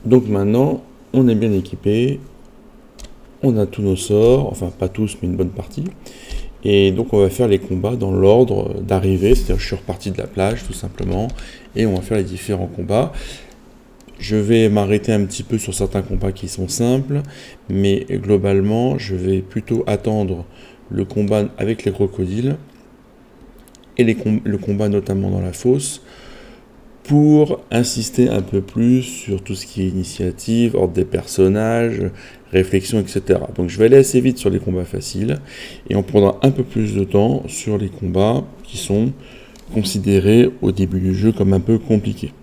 Donc maintenant, on est bien équipé, on a tous nos sorts, enfin pas tous, mais une bonne partie. Et donc on va faire les combats dans l'ordre d'arrivée, c'est-à-dire je suis reparti de la plage tout simplement, et on va faire les différents combats. Je vais m'arrêter un petit peu sur certains combats qui sont simples, mais globalement je vais plutôt attendre le combat avec les crocodiles, et le combat notamment dans la fosse, pour insister un peu plus sur tout ce qui est initiative, ordre des personnages, réflexion, etc. Donc je vais aller assez vite sur les combats faciles, et on prendra un peu plus de temps sur les combats qui sont considérés au début du jeu comme un peu compliqués.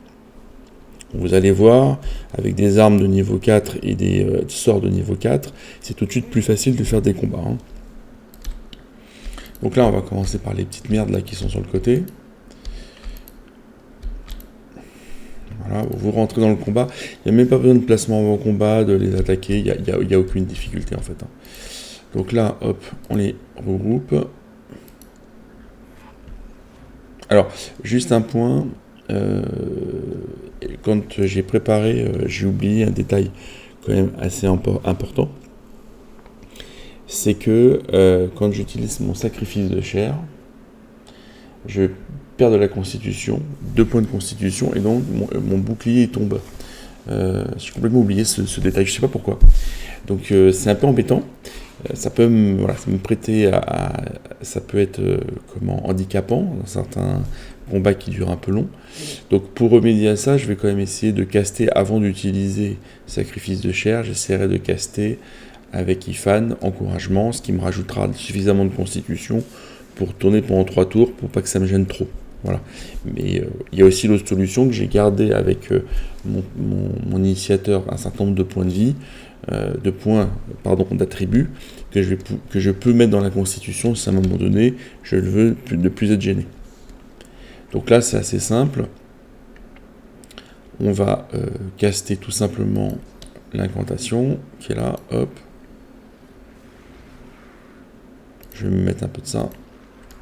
Vous allez voir, avec des armes de niveau 4 et des sorts de niveau 4, c'est tout de suite plus facile de faire des combats. Hein. Donc là, on va commencer par les petites merdes là qui sont sur le côté. Voilà, vous rentrez dans le combat, il n'y a même pas besoin de placement avant combat, de les attaquer, il n'y a aucune difficulté en fait. Hein. Donc là, hop, on les regroupe. Alors, juste un point, quand j'ai préparé, j'ai oublié un détail quand même assez important. C'est que quand j'utilise mon sacrifice de chair, je perds de la constitution, 2 points de constitution, et donc mon bouclier tombe. J'ai complètement oublié ce détail, je ne sais pas pourquoi. Donc c'est un peu embêtant. Ça peut me prêter ça peut être handicapant dans certains combats qui durent un peu long. Donc pour remédier à ça, je vais quand même essayer de caster avant d'utiliser sacrifice de chair. J'essaierai de caster avec Ifan, encouragement, ce qui me rajoutera suffisamment de constitution pour tourner pendant 3 tours pour pas que ça me gêne trop. Voilà. Mais il y a aussi l'autre solution que j'ai gardé avec mon initiateur un certain nombre de points de vie, d'attributs que je peux mettre dans la constitution si à un moment donné je le veux ne plus être gêné. Donc là c'est assez simple. On va caster tout simplement l'incantation qui est là, hop. Je vais me mettre un peu de ça.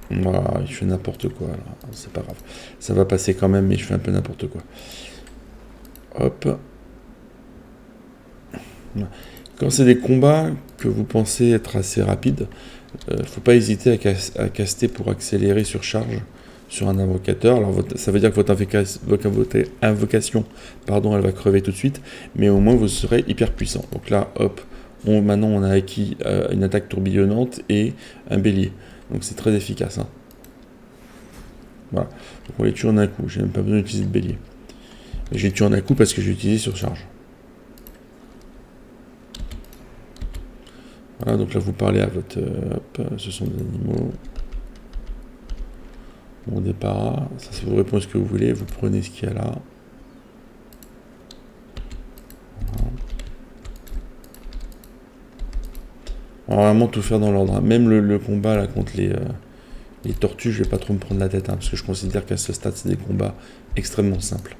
Voilà, je fais n'importe quoi, là. C'est pas grave. Ça va passer quand même, mais je fais un peu n'importe quoi. Hop. Quand c'est des combats que vous pensez être assez rapides, faut pas hésiter à caster pour accélérer sur charge sur un invocateur. Alors ça veut dire que votre invocation, elle va crever tout de suite, mais au moins vous serez hyper puissant. Donc là, hop, maintenant on a acquis une attaque tourbillonnante et un bélier. Donc c'est très efficace. Hein. Voilà. Donc on les tue en un coup. J'ai même pas besoin d'utiliser le bélier. J'ai tué en un coup parce que j'ai utilisé surcharge. Voilà, donc là vous parlez à votre... hop, ce sont des animaux. Bon départ. Ça vous répond à ce que vous voulez. Vous prenez ce qu'il y a là. Voilà. On va vraiment tout faire dans l'ordre. Hein. Même le combat là contre les tortues, je vais pas trop me prendre la tête. Hein, parce que je considère qu'à ce stade, c'est des combats extrêmement simples.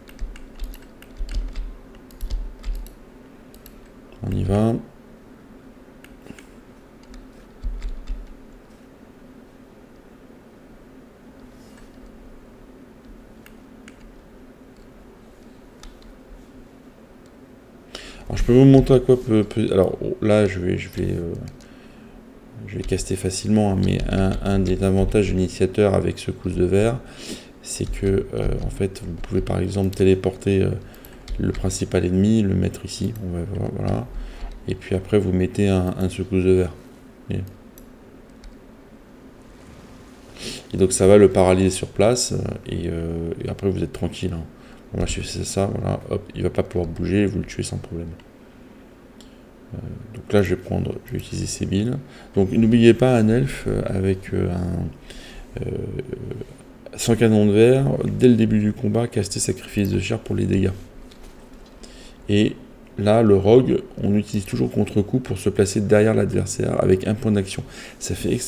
On y va. Alors je peux vous montrer à quoi alors là je vais caster facilement, hein, mais un des avantages de l'initiateur avec secousse de verre, c'est que en fait vous pouvez par exemple téléporter le principal ennemi, le mettre ici, on va voir, voilà, et puis après vous mettez un secousse de verre. Et donc ça va le paralyser sur place, et après vous êtes tranquille. Hein. Bon, là je fais ça, voilà, hop, il va pas pouvoir bouger, et vous le tuez sans problème. Donc là je vais utiliser Sébil. Donc n'oubliez pas un elfe avec sans canon de verre, dès le début du combat, caster sacrifice de chair pour les dégâts. Et là, le rogue, on utilise toujours contre-coup pour se placer derrière l'adversaire avec un point d'action. Ça fait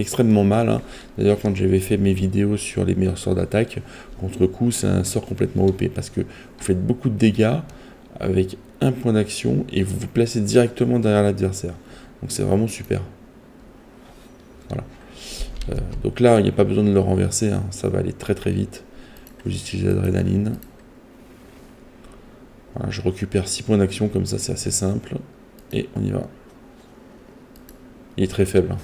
extrêmement mal. Hein. D'ailleurs, quand j'avais fait mes vidéos sur les meilleurs sorts d'attaque, contre-coup, c'est un sort complètement OP parce que vous faites beaucoup de dégâts avec un point d'action et vous vous placez directement derrière l'adversaire. Donc c'est vraiment super. Voilà. Donc là, il n'y a pas besoin de le renverser, hein. Ça va aller très très vite. Vous utilisez l'adrénaline. Voilà, je récupère 6 points d'action, comme ça c'est assez simple. Et on y va. Il est très faible.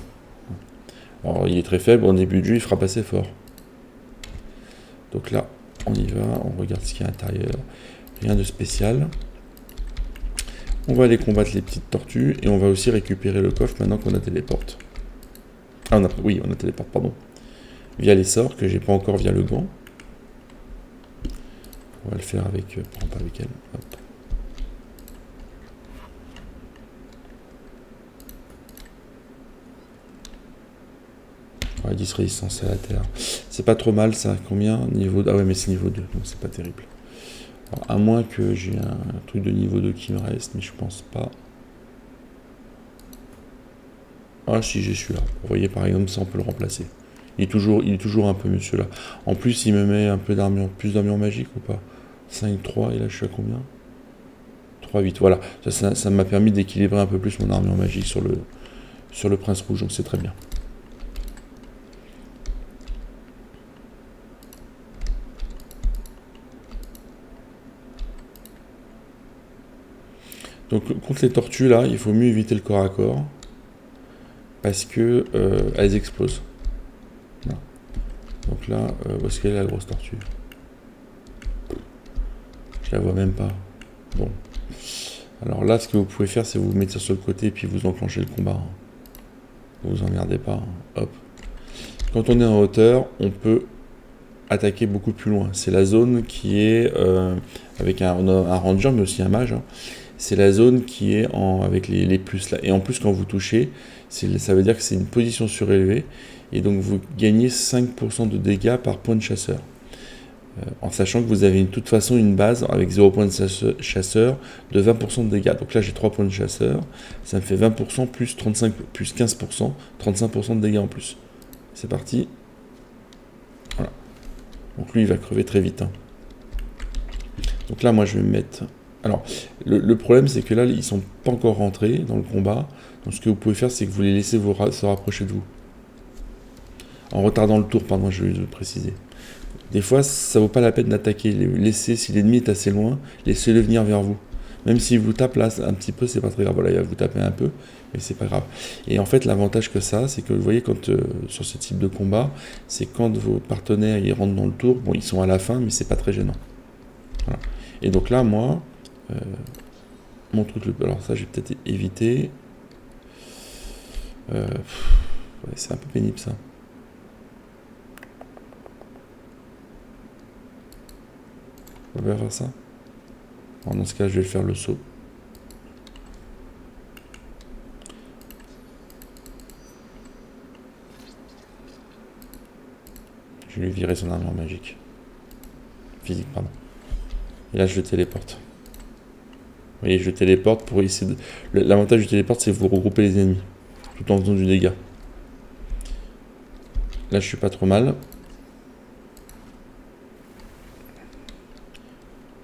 Alors il est très faible, en début de jeu il frappe assez fort. Donc là, on y va, on regarde ce qu'il y a à l'intérieur. Rien de spécial. On va aller combattre les petites tortues et on va aussi récupérer le coffre maintenant qu'on a téléporte. Ah, oui, on a téléporte, pardon. Via les sorts que j'ai pas encore via le gant. On va le faire avec, par exemple avec elle. Hop. Ouais, 10 résistance à la terre. C'est pas trop mal ça. Combien niveau... Ah ouais, mais c'est niveau 2, donc c'est pas terrible. Alors, à moins que j'ai un truc de niveau 2 qui me reste, mais je pense pas. Ah si, j'ai celui-là. Vous voyez, par exemple, ça on peut le remplacer. Il est toujours un peu mieux celui-là. En plus, il me met un peu d'armure, plus d'armure magique ou pas? 5-3, et là je suis à combien? 3-8, voilà. Ça m'a permis d'équilibrer un peu plus mon armure magique sur le prince rouge, donc c'est très bien. Donc contre les tortues là, il faut mieux éviter le corps à corps parce que elles explosent. Là. Donc là, où est-ce qu'elle est la grosse tortue? Je la vois même pas. Bon. Alors là, ce que vous pouvez faire, c'est vous mettre sur le côté et puis vous enclenchez le combat. Vous vous emmerdez pas. Hop. Quand on est en hauteur, on peut attaquer beaucoup plus loin. C'est la zone qui est avec un ranger mais aussi un mage. Hein. C'est la zone qui est avec les plus là. Et en plus, quand vous touchez, ça veut dire que c'est une position surélevée. Et donc, vous gagnez 5% de dégâts par point de chasseur. En sachant que vous avez de toute façon une base avec 0 point de chasseur de 20% de dégâts. Donc là, j'ai 3 points de chasseur. Ça me fait 20% plus 35, plus 15%, 35% de dégâts en plus. C'est parti. Voilà. Donc lui, il va crever très vite. Hein. Donc là, moi, je vais me mettre... Alors, le problème, c'est que là, ils sont pas encore rentrés dans le combat. Donc, ce que vous pouvez faire, c'est que vous les laissez se rapprocher de vous. En retardant le tour, pardon, je vais le préciser. Des fois, ça vaut pas la peine d'attaquer. Laissez, si l'ennemi est assez loin, laissez-le venir vers vous. Même s'il vous tape là un petit peu, c'est pas très grave. Voilà, il va vous taper un peu, mais c'est pas grave. Et en fait, l'avantage que ça, c'est que vous voyez, quand sur ce type de combat, c'est quand vos partenaires ils rentrent dans le tour, bon, ils sont à la fin, mais c'est pas très gênant. Voilà. Et donc là, moi, mon truc, alors ça, je vais peut-être éviter. Ouais, c'est un peu pénible ça. On va faire ça. Alors, dans ce cas, je vais faire le saut. Je vais lui virer son armure magique. Physique, pardon. Et là, je le téléporte. Vous voyez, je téléporte pour essayer de... L'avantage du téléporte, c'est que vous regroupez les ennemis, tout en faisant du dégât. Là, je suis pas trop mal.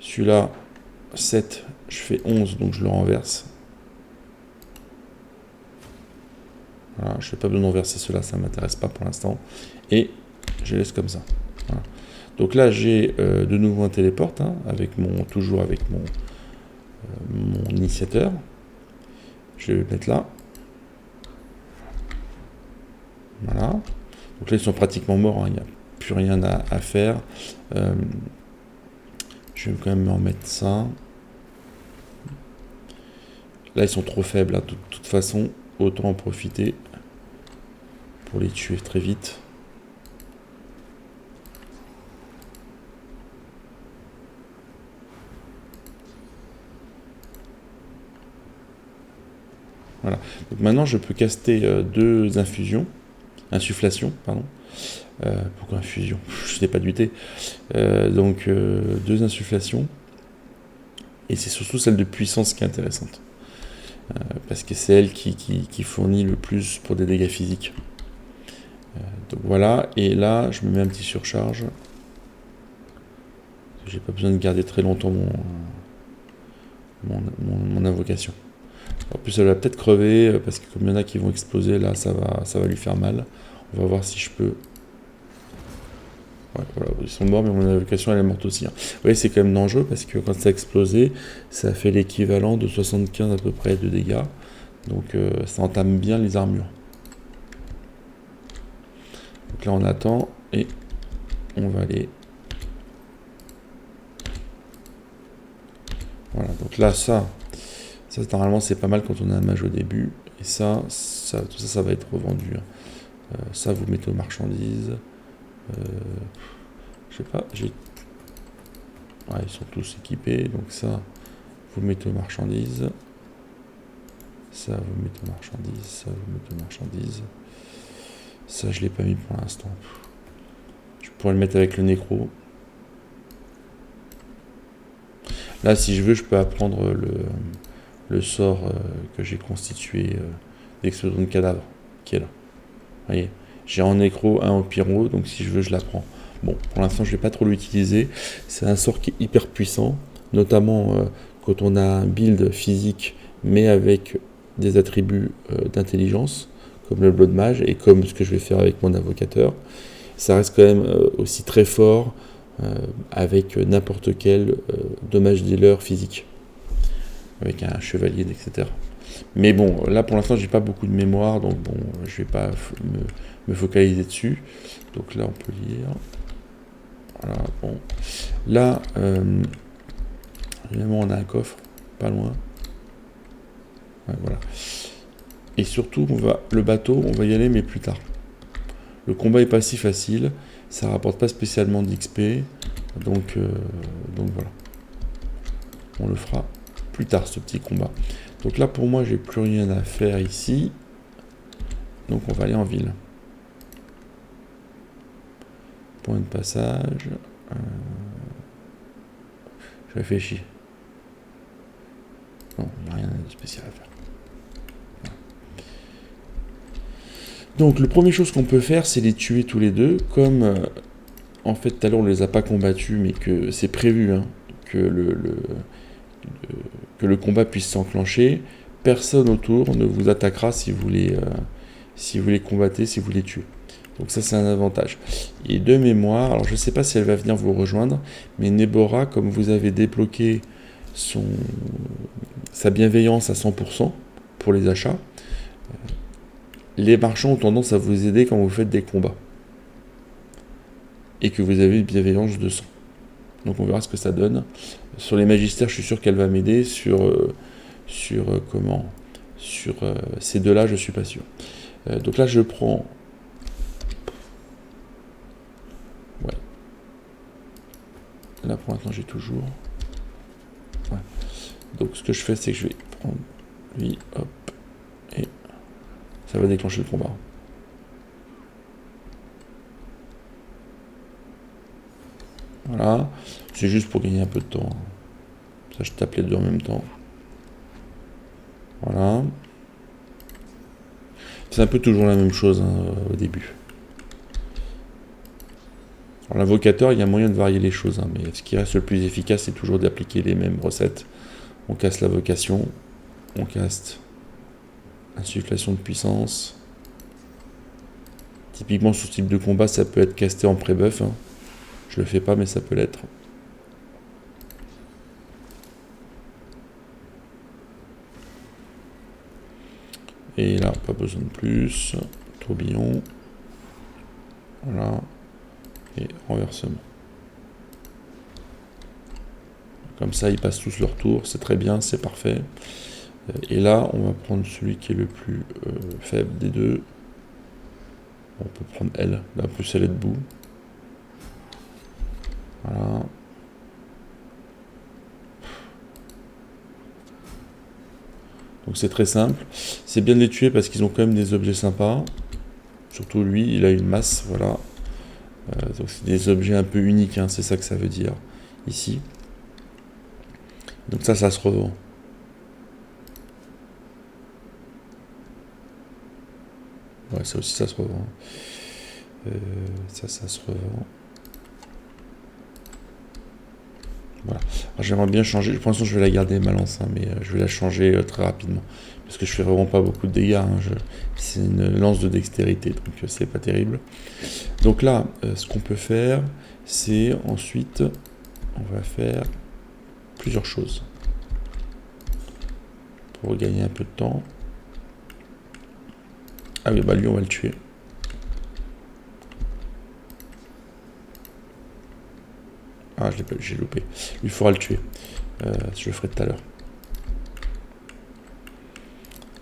Celui-là, 7, je fais 11, donc je le renverse. Voilà, je n'ai pas besoin de renverser cela, ça ne m'intéresse pas pour l'instant. Et je laisse comme ça. Voilà. Donc là, j'ai de nouveau un téléporte, hein, toujours avec mon initiateur. Je vais le mettre là. Voilà. Donc là, ils sont pratiquement morts, hein, il n'y a plus rien à faire. Je vais quand même en mettre ça. Là, ils sont trop faibles, hein, de toute façon. Autant en profiter pour les tuer très vite. Voilà. Donc maintenant, je peux caster deux insufflations, pardon. Pourquoi infusion? Je n'ai pas du thé. Donc, deux insufflations. Et c'est surtout celle de puissance qui est intéressante. Parce que c'est elle qui fournit le plus pour des dégâts physiques. Donc voilà, et là, je me mets un petit surcharge. J'ai pas besoin de garder très longtemps mon invocation. En plus, elle va peut-être crever, parce que comme il y en a qui vont exploser, là, ça va lui faire mal. On va voir si je peux... Ouais, voilà, ils sont morts, mais mon invocation elle est morte aussi. Hein. Vous voyez, c'est quand même dangereux parce que quand ça a explosé, ça fait l'équivalent de 75 à peu près de dégâts. Donc ça entame bien les armures. Donc là on attend et on va aller. Voilà, donc là ça normalement c'est pas mal quand on a un mage au début. Et tout ça va être revendu. Hein. Ça vous mettez aux marchandises. Je sais pas, ouais, ils sont tous équipés, donc ça, vous le mettez aux marchandises. Ça, vous le mettez aux marchandises. Ça, vous le mettez aux marchandises. Ça, je l'ai pas mis pour l'instant. Je pourrais le mettre avec le nécro. Là, si je veux, je peux apprendre le sort que j'ai constitué d'explosion de cadavre, qui est là. Vous voyez, j'ai en nécro, un au pyro, donc si je veux, je l'apprends. Bon, pour l'instant, je vais pas trop l'utiliser. C'est un sort qui est hyper puissant, notamment quand on a un build physique, mais avec des attributs d'intelligence, comme le Blood Mage, et comme ce que je vais faire avec mon invocateur. Ça reste quand même aussi très fort avec n'importe quel dommage dealer physique, avec un chevalier, etc. Mais bon, là pour l'instant j'ai pas beaucoup de mémoire, donc bon, je vais pas me focaliser dessus. Donc là on peut lire. Voilà, bon. Là, évidemment on a un coffre, pas loin. Ouais, voilà. Et surtout, le bateau, on va y aller, mais plus tard. Le combat est pas si facile, ça rapporte pas spécialement d'XP, donc voilà. On le fera plus tard, ce petit combat. Donc là, pour moi, j'ai plus rien à faire ici. Donc on va aller en ville. Point de passage. Je réfléchis. Non, il n'y a rien de spécial à faire. Donc, la première chose qu'on peut faire, c'est les tuer tous les deux. Comme, en fait, tout à l'heure, on ne les a pas combattus, mais que c'est prévu hein, que le combat puisse s'enclencher. Personne autour ne vous attaquera si vous les combattez, si vous les tuez. Donc ça, c'est un avantage. Et de mémoire, alors je ne sais pas si elle va venir vous rejoindre, mais Nebora, comme vous avez débloqué sa bienveillance à 100% pour les achats, les marchands ont tendance à vous aider quand vous faites des combats. Et que vous avez une bienveillance de 100. Donc on verra ce que ça donne. Sur les magistères, je suis sûr qu'elle va m'aider. Sur ces deux-là, je suis pas sûr. Donc là, je prends... Ouais. Là, pour l'instant, j'ai toujours... Ouais. Donc ce que je fais, c'est que je vais prendre lui, hop, et ça va déclencher le combat. Voilà, c'est juste pour gagner un peu de temps. Ça, je tape les deux en même temps. Voilà. C'est un peu toujours la même chose hein, au début. Alors l'invocateur, il y a moyen de varier les choses, hein, mais ce qui reste le plus efficace, c'est toujours d'appliquer les mêmes recettes. On casse l'invocation, on caste insufflation de puissance. Typiquement, sur ce type de combat, ça peut être casté en pré-buff. Hein. Je le fais pas, mais ça peut l'être. Et là, pas besoin de plus. Tourbillon. Voilà. Et renversement. Comme ça, ils passent tous leur tour. C'est très bien, c'est parfait. Et là, on va prendre celui qui est le plus faible des deux. On peut prendre elle. Là, en plus, elle est debout. Voilà. Donc c'est très simple. C'est bien de les tuer parce qu'ils ont quand même des objets sympas. Surtout lui, il a une masse, voilà. Donc c'est des objets un peu uniques, hein, c'est ça que ça veut dire ici. Donc ça se revend. Ouais, ça aussi, ça se revend. Ça se revend. Voilà. J'aimerais bien changer. Pour l'instant, je vais la garder ma lance, hein, mais je vais la changer très rapidement. Parce que je fais vraiment pas beaucoup de dégâts. Hein. C'est une lance de dextérité, donc c'est pas terrible. Donc là, ce qu'on peut faire, c'est ensuite, on va faire plusieurs choses. Pour gagner un peu de temps. Ah oui, bah lui, on va le tuer. Ah, j'ai loupé. Il faudra le tuer. Je le ferai tout à l'heure.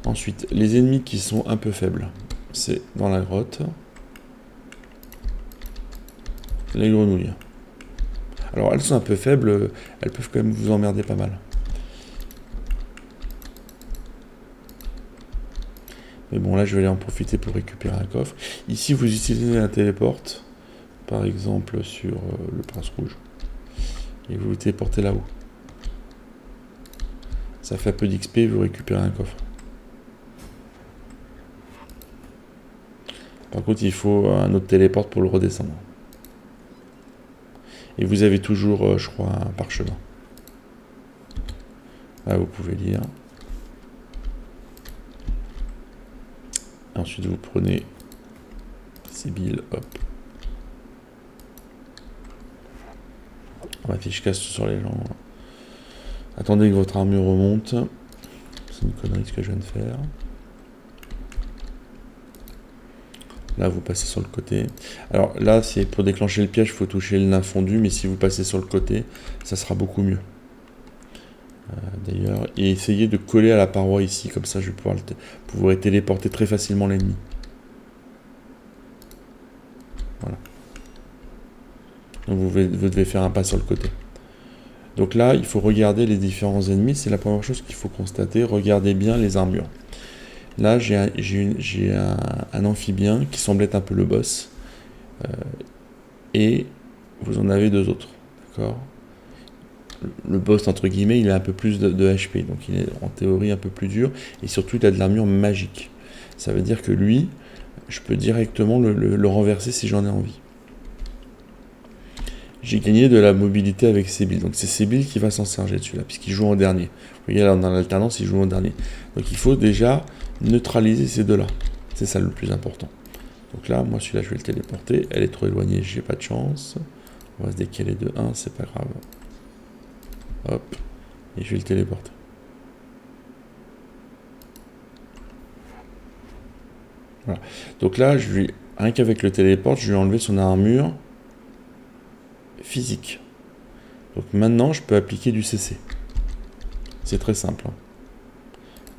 Ensuite, les ennemis qui sont un peu faibles, c'est dans la grotte. Les grenouilles. Alors, elles sont un peu faibles, elles peuvent quand même vous emmerder pas mal. Mais bon, là, je vais aller en profiter pour récupérer un coffre. Ici, vous utilisez un téléporte, par exemple sur le prince rouge. Et vous vous téléportez là-haut. Ça fait un peu d'XP, vous récupérez un coffre. Par contre, il faut un autre téléporte pour le redescendre. Et vous avez toujours, je crois, un parchemin. Là, vous pouvez lire. Ensuite, vous prenez Sibylle, hop. On va fiche casse sur les gens. Attendez que votre armure remonte. C'est une connerie ce que je viens de faire. Là, vous passez sur le côté. Alors là, c'est pour déclencher le piège, il faut toucher le nain fondu, mais si vous passez sur le côté, ça sera beaucoup mieux. D'ailleurs, et essayez de coller à la paroi ici, comme ça je vais pouvoir vous pourrez téléporter très facilement l'ennemi. Voilà. Donc vous devez faire un pas sur le côté. Donc là, il faut regarder les différents ennemis, c'est la première chose qu'il faut constater. Regardez bien les armures. Là, j'ai un amphibien qui semble être un peu le boss. Et vous en avez deux autres. D'accord ? Le boss, entre guillemets, il a un peu plus de HP. Donc il est en théorie un peu plus dur. Et surtout, il a de l'armure magique. Ça veut dire que lui, je peux directement le renverser si j'en ai envie. J'ai gagné de la mobilité avec Sibylle. Donc c'est Sibylle qui va s'en charger dessus là, puisqu'il joue en dernier. Vous voyez là, dans l'alternance, il joue en dernier. Donc il faut déjà neutraliser ces deux-là. C'est ça le plus important. Donc là, moi celui-là, je vais le téléporter. Elle est trop éloignée, j'ai pas de chance. On va se décaler de 1, c'est pas grave. Hop. Et je vais le téléporter. Voilà. Donc là, rien qu'avec le téléporte, je vais enlever son armure physique. Donc maintenant, je peux appliquer du CC. C'est très simple. Hein.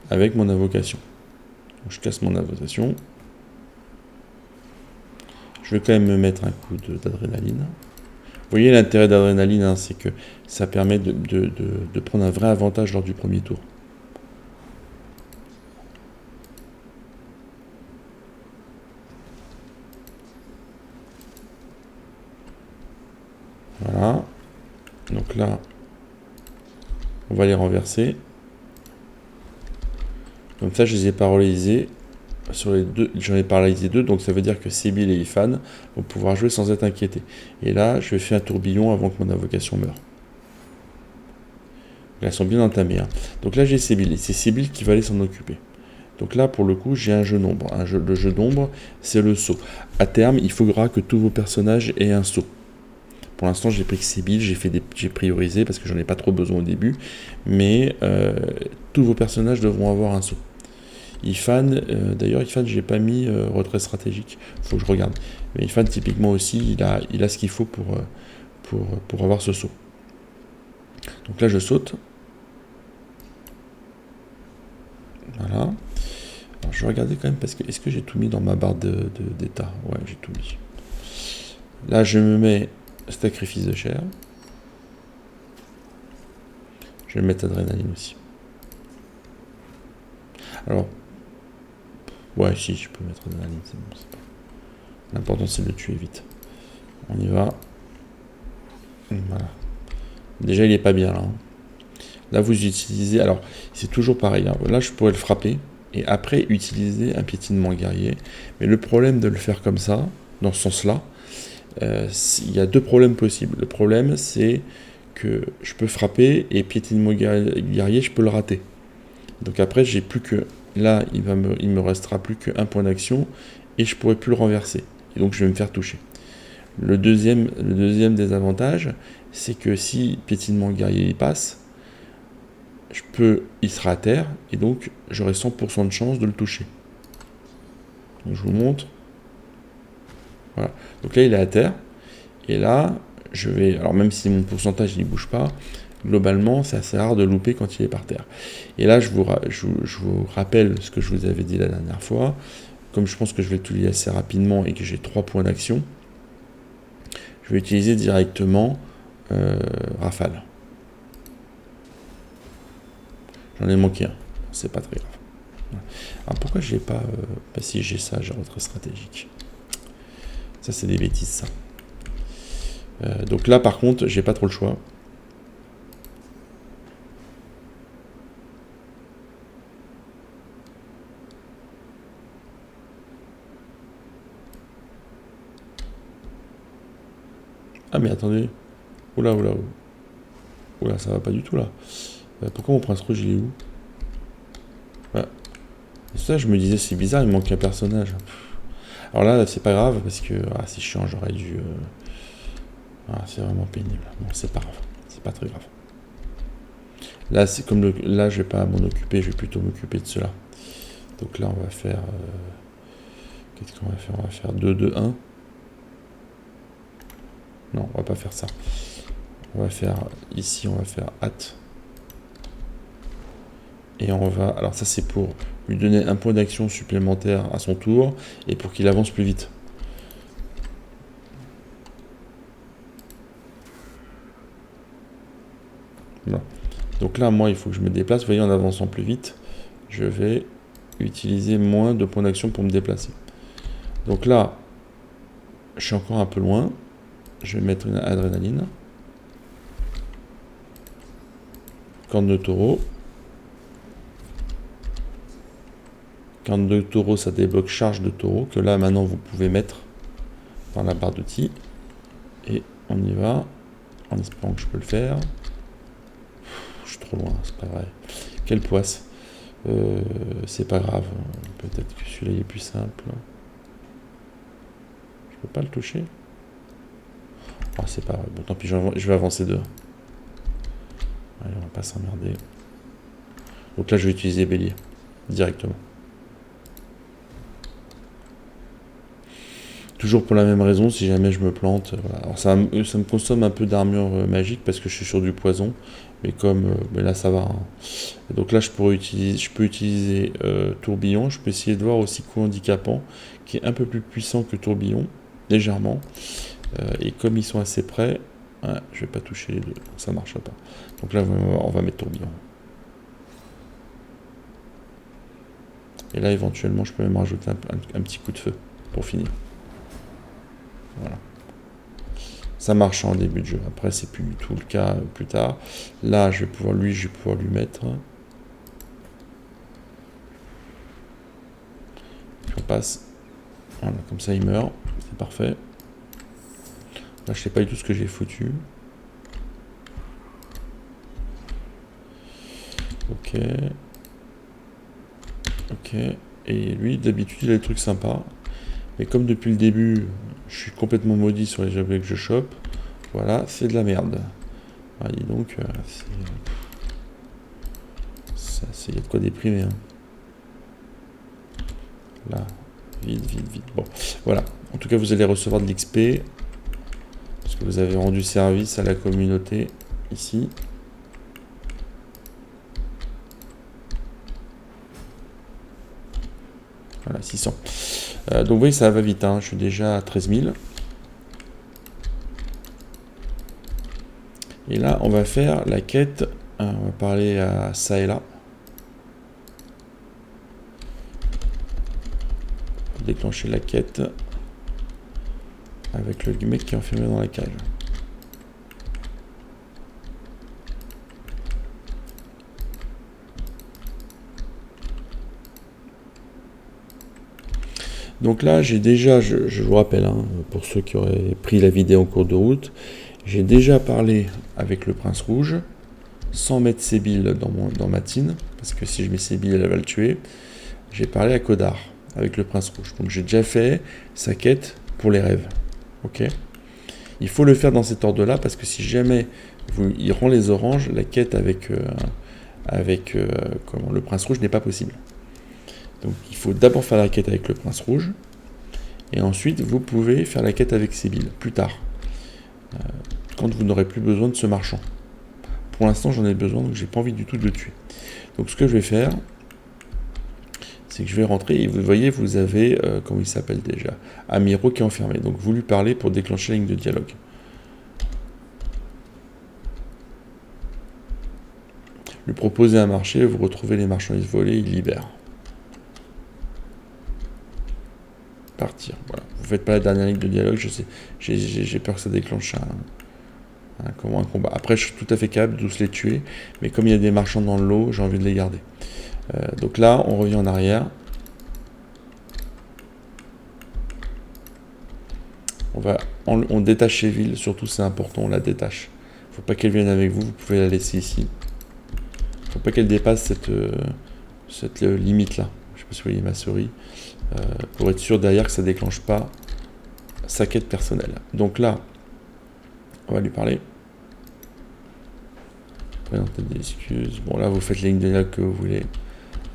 Avec mon invocation. Donc, je casse mon invocation. Je vais quand même me mettre un coup d'adrénaline. Vous voyez l'intérêt d'adrénaline, hein, c'est que ça permet de prendre un vrai avantage lors du premier tour. Voilà. Donc là, on va les renverser. Comme ça, je les ai paralysés. Sur les deux, j'en ai paralysé deux, donc ça veut dire que Sibylle et Ifan vont pouvoir jouer sans être inquiétés. Et là, je vais faire un tourbillon avant que mon invocation meure. Elles sont bien entamées. Hein. Donc là, j'ai Sibylle. Et c'est Sibylle qui va aller s'en occuper. Donc là, pour le coup, j'ai un jeu d'ombre. Le jeu d'ombre, c'est le saut. À terme, il faudra que tous vos personnages aient un saut. Pour l'instant, j'ai pris que Sibylle, j'ai priorisé parce que j'en ai pas trop besoin au début. Mais tous vos personnages devront avoir un saut. Ifan, d'ailleurs, Ifan, j'ai pas mis retrait stratégique. Faut que je regarde. Mais Ifan, typiquement aussi, il a ce qu'il faut pour avoir ce saut. Donc là, je saute. Voilà. Alors, je vais regarder quand même parce que est-ce que j'ai tout mis dans ma barre d'état? Ouais, j'ai tout mis. Là, je me mets sacrifice de chair. Je vais mettre adrénaline aussi. Alors, ouais, si, je peux mettre adrénaline, c'est bon. L'important, c'est de le tuer vite. On y va. Voilà. Déjà, il est pas bien là. Hein. Là, vous utilisez... Alors, c'est toujours pareil. Hein. Là, je pourrais le frapper. Et après, utiliser un piétinement guerrier. Mais le problème de le faire comme ça, dans ce sens-là, il y a deux problèmes possibles. Le problème, c'est que je peux frapper et piétinement guerrier, je peux le rater. Donc après, j'ai plus que... Là, il me restera plus qu'un point d'action et je pourrai plus le renverser. Et donc, je vais me faire toucher. Le deuxième désavantage, c'est que si piétinement guerrier passe, il sera à terre et donc j'aurai 100% de chance de le toucher. Donc, je vous montre. Voilà. Donc là, il est à terre. Et là, je vais... Alors même si mon pourcentage ne bouge pas, globalement, c'est assez rare de louper quand il est par terre. Et là, je vous rappelle ce que je vous avais dit la dernière fois. Comme je pense que je vais tout lier assez rapidement et que j'ai 3 points d'action, je vais utiliser directement Rafale. J'en ai manqué un. C'est pas très grave. Alors pourquoi je l'ai pas... Bah si j'ai ça, j'ai retrait stratégique. Ça, c'est des bêtises, ça. Donc là, par contre, j'ai pas trop le choix. Ah mais attendez. Oula, oula, oula. Oula, ça va pas du tout là. Pourquoi mon prince rouge il est où? Voilà. Et ça, je me disais, c'est bizarre, il me manque un personnage. Alors là, c'est pas grave parce que c'est chiant, j'aurais dû. C'est vraiment pénible. Bon, c'est pas grave, c'est pas très grave. Là, c'est comme là, je vais pas m'en occuper, je vais plutôt m'occuper de cela. Donc là, on va faire. Qu'est-ce qu'on va faire? On va faire 2-2-1. Non, on va pas faire ça. On va faire ici, on va faire hâte. Et on va... Alors ça, c'est pour lui donner un point d'action supplémentaire à son tour et pour qu'il avance plus vite. Voilà. Donc là, moi, il faut que je me déplace. Vous voyez, en avançant plus vite, je vais utiliser moins de points d'action pour me déplacer. Donc là, je suis encore un peu loin. Je vais mettre une adrénaline. Corne de taureau. Corne de taureau, ça débloque charge de taureau, que là, maintenant, vous pouvez mettre dans la barre d'outils. Et on y va, en espérant que je peux le faire. Je suis trop loin, c'est pas vrai. Quelle poisse. C'est pas grave. Peut-être que celui-là est plus simple. Je peux pas le toucher. Ah, c'est pas vrai. Bon, tant pis, je vais avancer 2. Allez, on va pas s'emmerder. Donc là, je vais utiliser bélier directement. Toujours pour la même raison, si jamais je me plante. Voilà. Alors ça me consomme un peu d'armure magique parce que je suis sur du poison. Mais comme mais là, ça va. Hein. Donc là, je peux utiliser tourbillon. Je peux essayer de voir aussi coup handicapant, qui est un peu plus puissant que tourbillon, légèrement. Et comme ils sont assez près, je vais pas toucher les deux, donc ça marche pas. Donc là, on va mettre tourbillon. Et là, éventuellement, je peux même rajouter un petit coup de feu pour finir. Voilà. Ça marche en début de jeu. Après, c'est plus du tout le cas plus tard. Là, je vais pouvoir lui mettre. Puis on passe. Voilà, comme ça, il meurt. C'est parfait. Là, je sais pas du tout ce que j'ai foutu. Ok. Ok. Et lui, d'habitude, il a des trucs sympas. Mais comme depuis le début, je suis complètement maudit sur les objets que je chope, voilà, c'est de la merde. Ah, dis donc, il y a de quoi déprimer. Hein. Là, vite. Bon, voilà. En tout cas, vous allez recevoir de l'XP. Parce que vous avez rendu service à la communauté ici. Voilà, 600. Donc vous voyez, ça va vite, hein. Je suis déjà à 13 000. Et là, on va faire la quête. On va parler à ça et là. Pour déclencher la quête. Avec le mec qui est enfermé dans la cage. Donc là, j'ai déjà, je vous rappelle, hein, pour ceux qui auraient pris la vidéo en cours de route, J'ai déjà parlé avec le prince rouge, sans mettre Sébille dans ma tine, parce que si je mets Sébille, elle va le tuer. J'ai parlé à Kodar, avec le prince rouge. Donc j'ai déjà fait sa quête pour les rêves. Ok. Il faut le faire dans cet ordre-là, parce que si jamais il rend les oranges, la quête avec le prince rouge n'est pas possible. Donc il faut d'abord faire la quête avec le prince rouge, et ensuite vous pouvez faire la quête avec Sébille, plus tard, quand vous n'aurez plus besoin de ce marchand. Pour l'instant j'en ai besoin, donc j'ai pas envie du tout de le tuer. Donc ce que je vais faire, c'est que je vais rentrer, et vous voyez, vous avez, comment il s'appelle déjà, Amiro qui est enfermé. Donc vous lui parlez pour déclencher la ligne de dialogue. Lui proposer un marché, vous retrouvez les marchandises volées, il libère. Partir, voilà. Vous faites pas la dernière ligne de dialogue, je sais, j'ai peur que ça déclenche un combat. Après, je suis tout à fait capable de tous les tuer, mais comme il y a des marchands dans le lot, j'ai envie de les garder. Donc là, on revient en arrière. On détache Séville, surtout c'est important, on la détache. Faut pas qu'elle vienne avec vous, vous pouvez la laisser ici. Faut pas qu'elle dépasse cette limite là. Je sais pas si vous voyez ma souris. Pour être sûr derrière que ça déclenche pas sa quête personnelle. Donc là, on va lui parler. Présenter des excuses. Bon là, vous faites les lignes de dialogue que vous voulez.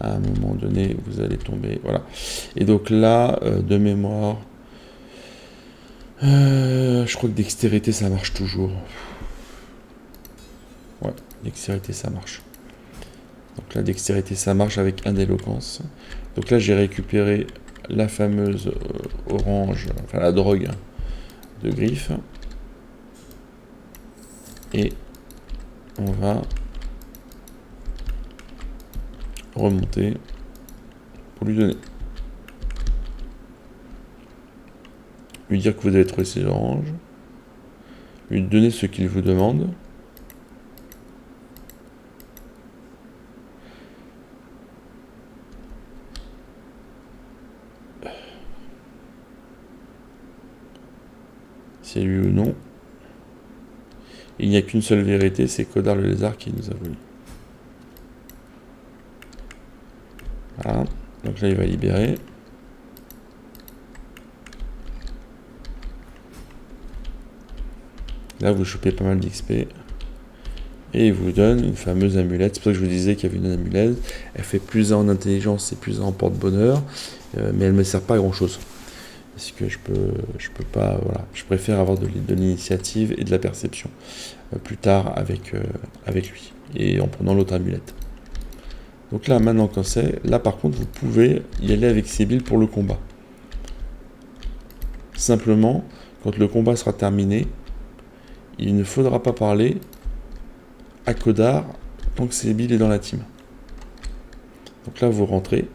À un moment donné, vous allez tomber. Voilà. Et donc là, de mémoire, je crois que dextérité, ça marche toujours. Ouais, dextérité, ça marche. Donc la dextérité, ça marche avec indéloquence. Donc là, j'ai récupéré la fameuse orange, enfin la drogue de griffe. Et on va remonter pour lui donner. Lui dire que vous avez trouvé ces oranges. Lui donner ce qu'il vous demande. C'est lui ou non. Il n'y a qu'une seule vérité, c'est Kodar le lézard qui nous a voulu. Voilà. Donc là, il va libérer. Là, vous chopez pas mal d'XP. Et il vous donne une fameuse amulette. C'est pour ça que je vous disais qu'il y avait une amulette. Elle fait plus 1 en intelligence et plus 1 en porte-bonheur. Mais elle ne me sert pas à grand chose. Parce que je peux pas. Voilà. Je préfère avoir de l'initiative et de la perception. Plus tard avec lui. Et en prenant l'autre amulette. Donc là, maintenant qu'on sait, là par contre, vous pouvez y aller avec Sébille pour le combat. Simplement, quand le combat sera terminé, il ne faudra pas parler à Kodar tant que Sébille est dans la team. Donc là, vous rentrez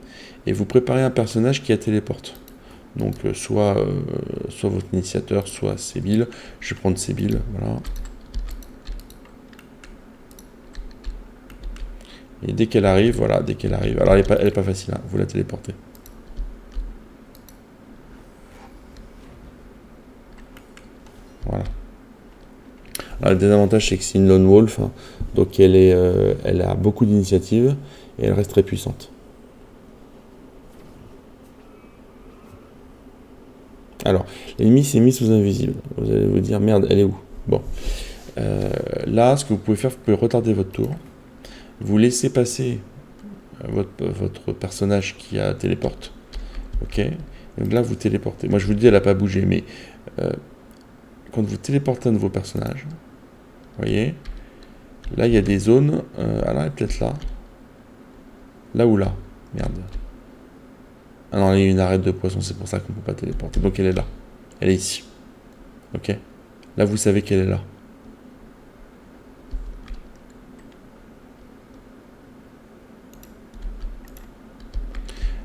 et vous préparez un personnage qui a téléporte. Donc soit votre initiateur, soit Sébille. Je vais prendre Sébille, voilà. Et dès qu'elle arrive, voilà, dès qu'elle arrive. Alors elle est pas facile, hein, vous la téléportez. Voilà. Alors, le désavantage, c'est que c'est une lone wolf, hein, donc elle a beaucoup d'initiative et elle reste très puissante. Alors, l'ennemi s'est mis sous invisible. Vous allez vous dire, merde, elle est où? Bon. Là, ce que vous pouvez faire, vous pouvez retarder votre tour. Vous laissez passer votre personnage qui a téléporte. Ok. Donc là, vous téléportez. Moi, je vous dis, elle n'a pas bougé, mais quand vous téléportez un de vos personnages, vous voyez, là, il y a des zones. Alors, elle est peut-être là. Là ou là. Merde. Ah non, il y a une arête de poisson, c'est pour ça qu'on ne peut pas téléporter. Donc, elle est là. Elle est ici. Ok. Là, vous savez qu'elle est là.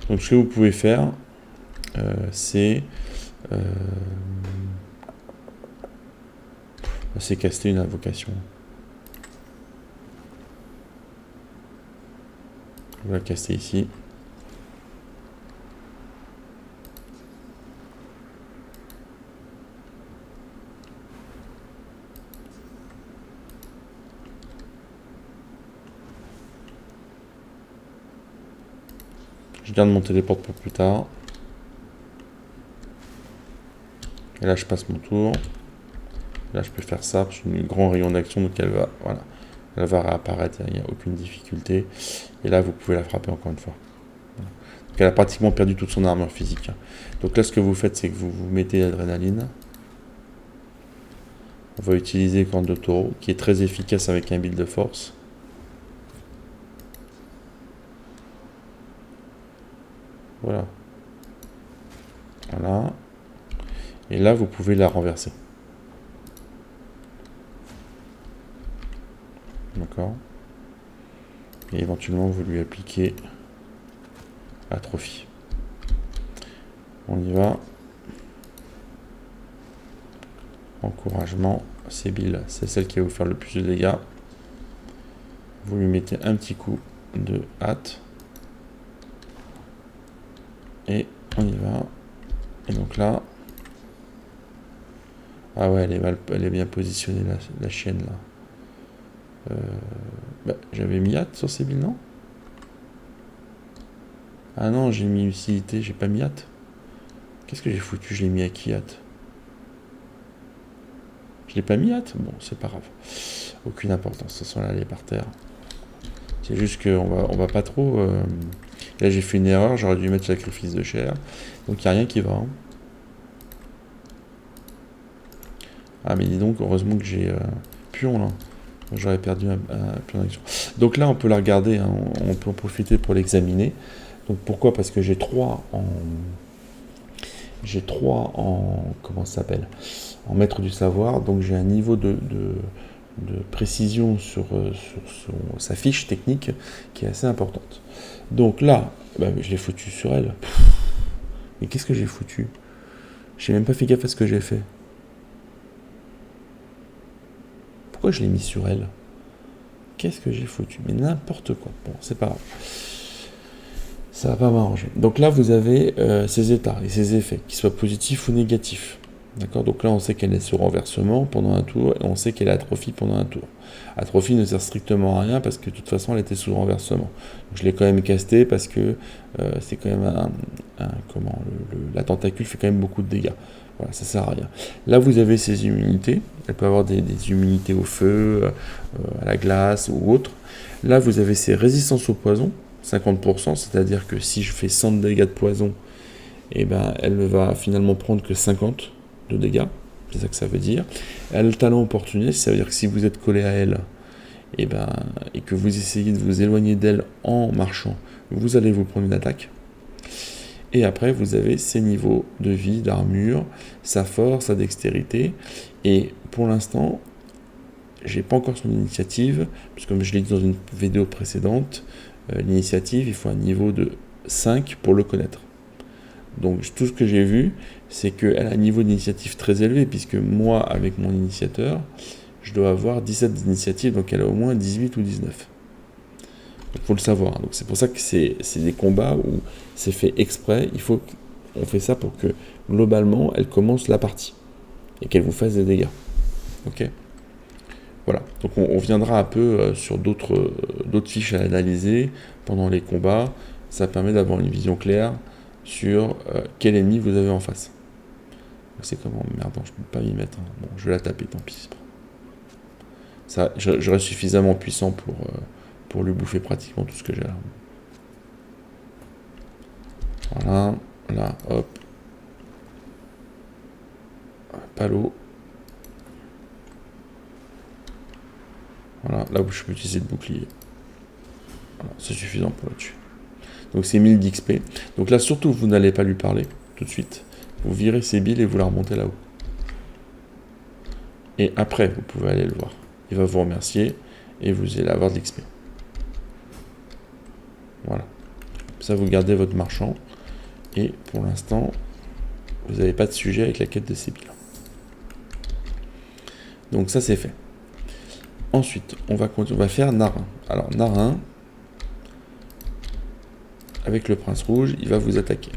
Donc ce que vous pouvez faire, c'est caster une invocation. On va la caster ici. Je garde mon téléporte pour plus tard. Et là, je passe mon tour. Là, je peux faire ça, parce que j'ai un grand rayon d'action, donc elle va, voilà, elle va réapparaître, il n'y a aucune difficulté. Et là, vous pouvez la frapper encore une fois. Voilà. Donc, elle a pratiquement perdu toute son armure physique. Donc là, ce que vous faites, c'est que vous mettez l'adrénaline. On va utiliser Corne de Taureau, qui est très efficace avec un build de force. Voilà. Voilà. Et là, vous pouvez la renverser. D'accord. Et éventuellement, vous lui appliquez Atrophie. On y va. Encouragement, Sébile, c'est celle qui va vous faire le plus de dégâts. Vous lui mettez un petit coup de hâte. Et on y va. Et donc là... Ah ouais, elle est bien positionnée, la chienne, là. J'avais mis hâte sur Sébile, non? Ah non, j'ai mis utilité, j'ai pas mis hâte. Qu'est-ce que j'ai foutu? Je l'ai mis à qui hâte? Je l'ai pas mis hâte? Bon, c'est pas grave. Aucune importance. De toute façon, là, elle est par terre. C'est juste qu'on va pas trop... Là, j'ai fait une erreur. J'aurais dû mettre sacrifice de chair. Donc, il n'y a rien qui va. Hein. Ah, mais dis donc, heureusement que j'ai pion, là. J'aurais perdu un pion d'action. Donc là, on peut la regarder. Hein. On peut en profiter pour l'examiner. Donc, pourquoi? Parce que j'ai 3 en... J'ai 3 en... Comment ça s'appelle? En maître du savoir, donc j'ai un niveau de précision sur sa fiche technique qui est assez importante. Donc là, je l'ai foutu sur elle. Mais qu'est-ce que j'ai foutu? J'ai même pas fait gaffe à ce que j'ai fait. Pourquoi je l'ai mis sur elle? Qu'est-ce que j'ai foutu? Mais n'importe quoi. Bon, c'est pas grave. Ça va pas m'arranger. Donc là, vous avez ces états et ces effets, qu'ils soient positifs ou négatifs. D'accord. Donc là, on sait qu'elle est sous renversement pendant un tour, et on sait qu'elle est atrophie pendant un tour. Atrophie ne sert strictement à rien, parce que de toute façon, elle était sous renversement. Donc, je l'ai quand même casté, parce que c'est quand même la tentacule fait quand même beaucoup de dégâts. Voilà, ça sert à rien. Là, vous avez ces immunités. Elle peut avoir des immunités au feu, à la glace ou autre. Là, vous avez ces résistances au poison, 50%, c'est-à-dire que si je fais 100 de dégâts de poison, et elle ne va finalement prendre que 50 de dégâts, c'est ça que ça veut dire. Elle a le talent opportuniste, ça veut dire que si vous êtes collé à elle, et que vous essayez de vous éloigner d'elle en marchant, vous allez vous prendre une attaque. Et après, vous avez ses niveaux de vie, d'armure, sa force, sa dextérité. Et pour l'instant, j'ai pas encore son initiative, puisque comme je l'ai dit dans une vidéo précédente, l'initiative, il faut un niveau de 5 pour le connaître. Donc tout ce que j'ai vu, c'est qu'elle a un niveau d'initiative très élevé, puisque moi, avec mon initiateur, je dois avoir 17 d'initiative, donc elle a au moins 18 ou 19. Il faut le savoir. Donc c'est pour ça que c'est des combats où c'est fait exprès. On fait ça pour que, globalement, elle commence la partie, et qu'elle vous fasse des dégâts. Ok ? Voilà. Donc on viendra un peu sur d'autres fiches à analyser pendant les combats. Ça permet d'avoir une vision claire sur quel ennemi vous avez en face. C'est comment? Merde, je peux pas m'y mettre. Hein. Bon, je vais la taper, tant pis. C'est pas... Ça, je reste suffisamment puissant pour lui bouffer pratiquement tout ce que j'ai là. Voilà, là, hop. Palo. Voilà, là où je peux utiliser le bouclier. Voilà, c'est suffisant pour le tuer. Donc c'est 1000 d'XP. Donc là, surtout, vous n'allez pas lui parler tout de suite. Vous virez ses billes et vous la remontez là-haut. Et après, vous pouvez aller le voir. Il va vous remercier et vous allez avoir de l'XP. Voilà. Ça, vous gardez votre marchand. Et pour l'instant, vous n'avez pas de sujet avec la quête de Sébile. Donc ça, c'est fait. Ensuite, on va faire Narin. Alors, Narin, avec le prince rouge, il va vous attaquer.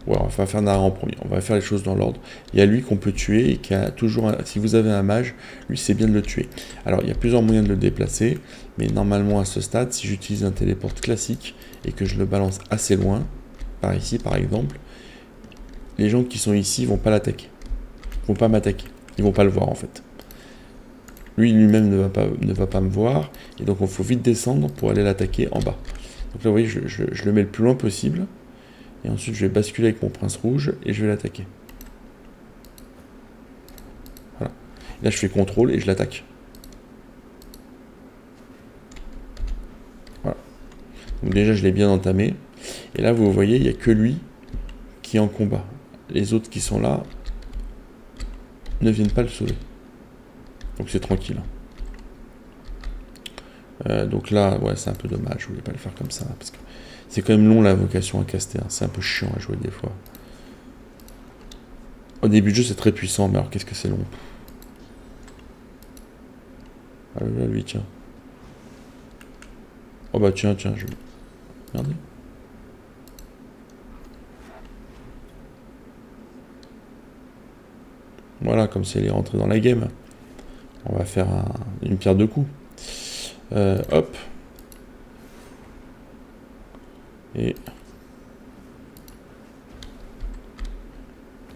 Ouais, on va faire Nara en premier. On va faire les choses dans l'ordre. Il y a lui qu'on peut tuer et qui a toujours si vous avez un mage, lui c'est bien de le tuer. Alors il y a plusieurs moyens de le déplacer, mais normalement à ce stade, si j'utilise un téléporte classique et que je le balance assez loin, par ici par exemple, les gens qui sont ici vont pas l'attaquer. Vont pas m'attaquer. Ils vont pas le voir en fait. Lui lui-même ne va pas me voir, et donc il faut vite descendre pour aller l'attaquer en bas. Donc là vous voyez, je le mets le plus loin possible. Et ensuite, je vais basculer avec mon prince rouge et je vais l'attaquer. Voilà. Et là, je fais contrôle et je l'attaque. Voilà. Donc déjà, je l'ai bien entamé. Et là, vous voyez, il n'y a que lui qui est en combat. Les autres qui sont là ne viennent pas le sauver. Donc c'est tranquille. Donc là, ouais, c'est un peu dommage. Je voulais pas le faire comme ça. Parce que c'est quand même long l'invocation à caster. Hein. C'est un peu chiant à jouer des fois. Au début du jeu, c'est très puissant. Mais alors, qu'est-ce que c'est long. Ah là, lui, tiens. Oh bah tiens, je vais... Regardez. Voilà, comme si elle est rentrée dans la game. On va faire une pierre deux coups. Hop. Et...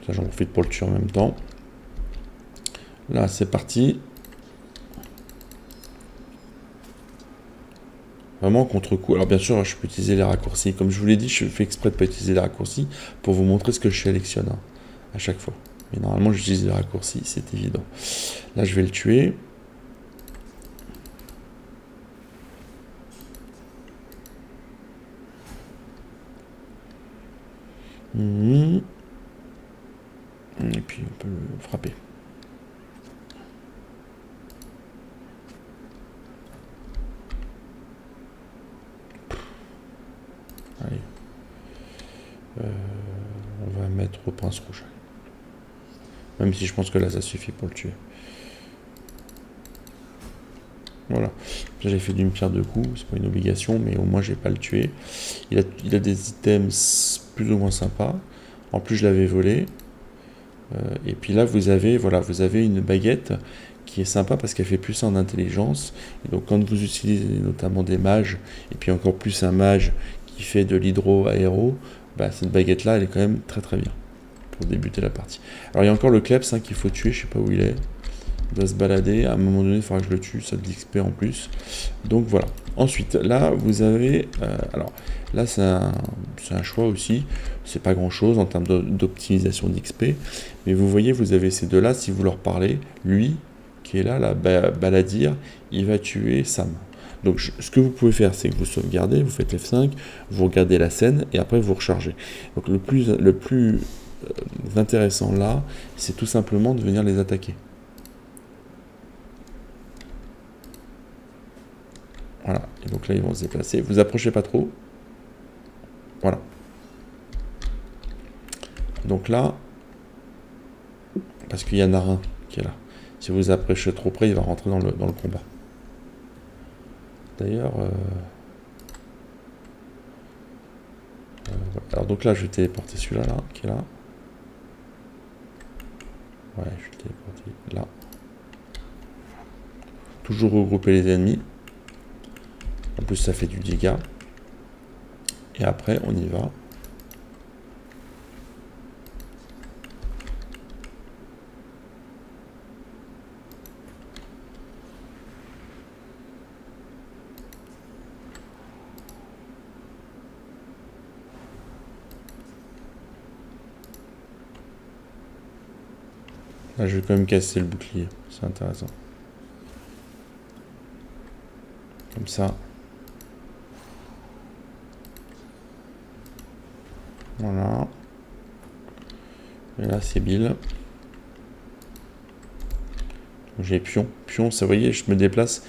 ça, j'en profite pour le tuer en même temps. Là, c'est parti. Vraiment contre-coup. Alors bien sûr, je peux utiliser les raccourcis. Comme je vous l'ai dit, je fais exprès de ne pas utiliser les raccourcis pour vous montrer ce que je sélectionne hein, à chaque fois. Mais normalement, j'utilise les raccourcis, c'est évident. Là, je vais le tuer. Et puis, on peut le frapper. Allez. On va mettre au prince rouge. Même si je pense que là, ça suffit pour le tuer. Voilà. J'ai fait d'une pierre deux coups. C'est pas une obligation, mais au moins, j'ai pas le tué. Il a des items plus ou moins sympas. En plus, je l'avais volé. Et puis là, vous avez une baguette qui est sympa parce qu'elle fait plus en intelligence. Et donc, quand vous utilisez notamment des mages, et puis encore plus un mage qui fait de l'hydro-aéro, bah, cette baguette-là, elle est quand même très très bien pour débuter la partie. Alors, il y a encore le Kleps hein, qu'il faut tuer, je sais pas où il est. Il doit se balader. À un moment donné, il faudra que je le tue, ça de l'XP en plus. Donc voilà. Ensuite, là, vous avez... alors, là, c'est un choix aussi. C'est pas grand-chose en termes d'optimisation d'XP. Mais vous voyez, vous avez ces deux-là. Si vous leur parlez, lui, qui est là, la Baladir, il va tuer Sam. Donc, ce que vous pouvez faire, c'est que vous sauvegardez, vous faites F5, vous regardez la scène, et après, vous rechargez. Donc, le plus intéressant là, c'est tout simplement de venir les attaquer. Voilà, et donc là ils vont se déplacer. Vous approchez pas trop. Voilà. Donc là, parce qu'il y a Narin qui est là. Si vous approchez trop près, il va rentrer dans le combat. D'ailleurs, alors donc là je vais téléporter celui-là là, qui est là. Ouais, je vais téléporter là. Toujours regrouper les ennemis. En plus ça fait du dégât. Et après on y va. Là je vais quand même casser le bouclier. C'est intéressant. Comme ça. Voilà. Et là c'est Bill. J'ai pion. Pion, ça vous voyez, je me déplace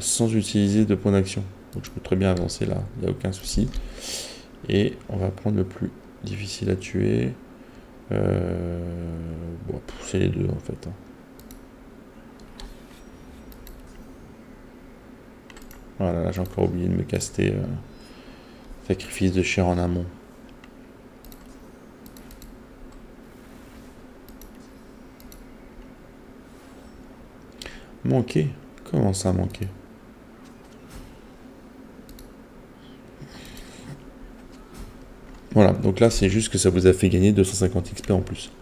sans utiliser de point d'action. Donc je peux très bien avancer là, il n'y a aucun souci. Et on va prendre le plus difficile à tuer. Bon, c'est les deux en fait. Hein. Voilà, là j'ai encore oublié de me caster. Sacrifice de chair en amont. Manqué? Comment ça, manqué? Voilà, donc là, c'est juste que ça vous a fait gagner 250 XP en plus.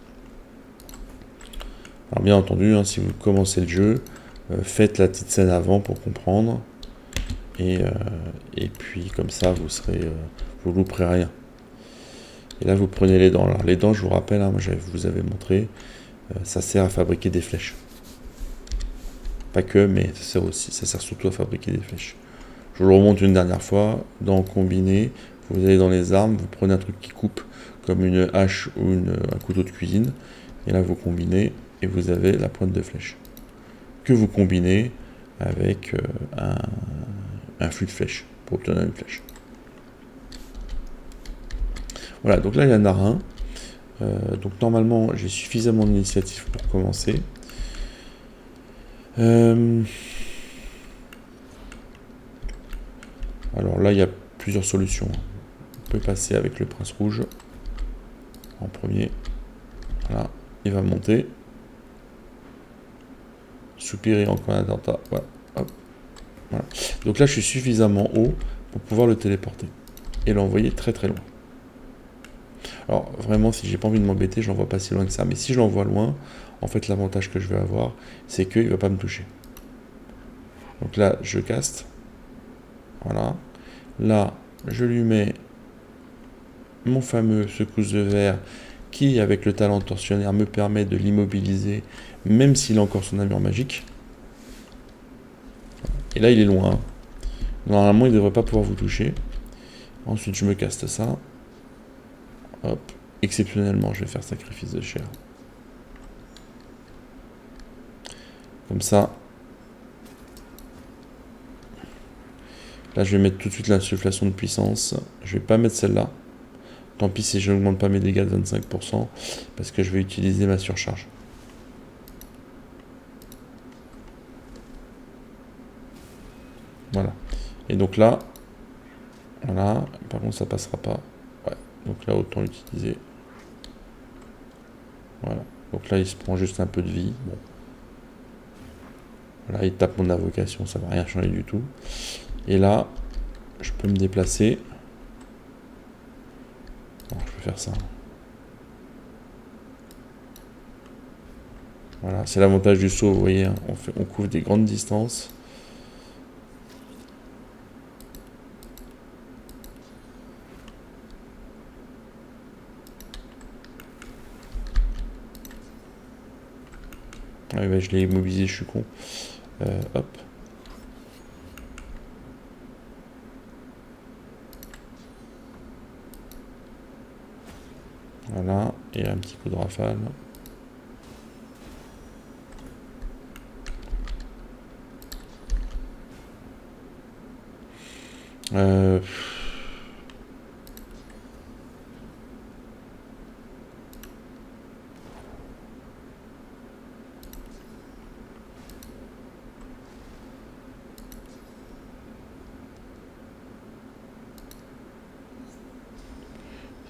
Alors bien entendu, hein, si vous commencez le jeu, faites la petite scène avant pour comprendre. Et puis comme ça, vous louperez rien. Et là, vous prenez les dents. Alors les dents, je vous rappelle, hein, moi, je vous avais montré, ça sert à fabriquer des flèches. Pas que, mais ça sert surtout à fabriquer des flèches. Je vous le remonte une dernière fois. Dans combiné, vous allez dans les armes, vous prenez un truc qui coupe, comme une hache ou un couteau de cuisine. Et là, vous combinez et vous avez la pointe de flèche. Que vous combinez avec un flux de flèches pour obtenir une flèche. Voilà, donc là, il y en a un. Donc normalement, j'ai suffisamment d'initiatives pour commencer. Alors là, il y a plusieurs solutions. On peut passer avec le prince rouge en premier. Voilà, il va monter. Soupirer encore un attentat. Voilà. Hop. Voilà. Donc là, je suis suffisamment haut pour pouvoir le téléporter et l'envoyer très très loin. Alors vraiment, si j'ai pas envie de m'embêter, je l'envoie pas si loin que ça. Mais si je l'envoie loin, en fait, l'avantage que je vais avoir, c'est qu'il va pas me toucher. Donc là, je caste. Voilà. Là, je lui mets mon fameux secousse de verre qui, avec le talent tortionnaire, me permet de l'immobiliser, même s'il a encore son armure magique. Et là, il est loin. Normalement, il ne devrait pas pouvoir vous toucher. Ensuite, je me caste ça. Hop. Exceptionnellement, je vais faire sacrifice de chair. Comme ça. Là, je vais mettre tout de suite l'insufflation de puissance. Je vais pas mettre celle-là. Tant pis si je n'augmente pas mes dégâts de 25%, parce que je vais utiliser ma surcharge. Voilà. Et donc là, voilà. Par contre, ça passera pas. Ouais. Donc là, autant l'utiliser. Voilà. Donc là, il se prend juste un peu de vie. Bon. Voilà, il tape mon invocation, ça va rien changer du tout. Et là, je peux me déplacer. Bon, je peux faire ça. Voilà, c'est l'avantage du saut, vous voyez, hein, on couvre des grandes distances. Ah ouais, je l'ai immobilisé, je suis con. Hop. Voilà, et un petit coup de rafale.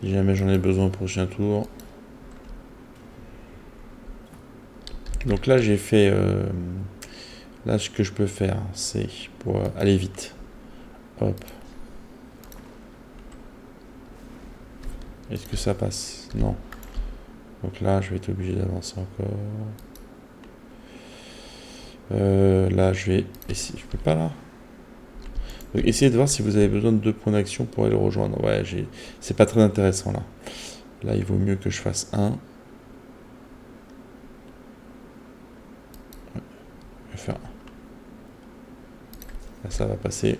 Si jamais j'en ai besoin au prochain tour. Donc là, j'ai fait... là, ce que je peux faire, c'est pour aller vite. Hop. Est-ce que ça passe? Non. Donc là, je vais être obligé d'avancer encore. Là, je vais essayer. Je peux pas là. Donc, essayez de voir si vous avez besoin de 2 points d'action pour aller le rejoindre. Ouais, c'est pas très intéressant là. Là, il vaut mieux que je fasse 1. Ouais, je vais faire 1. Là, ça va passer.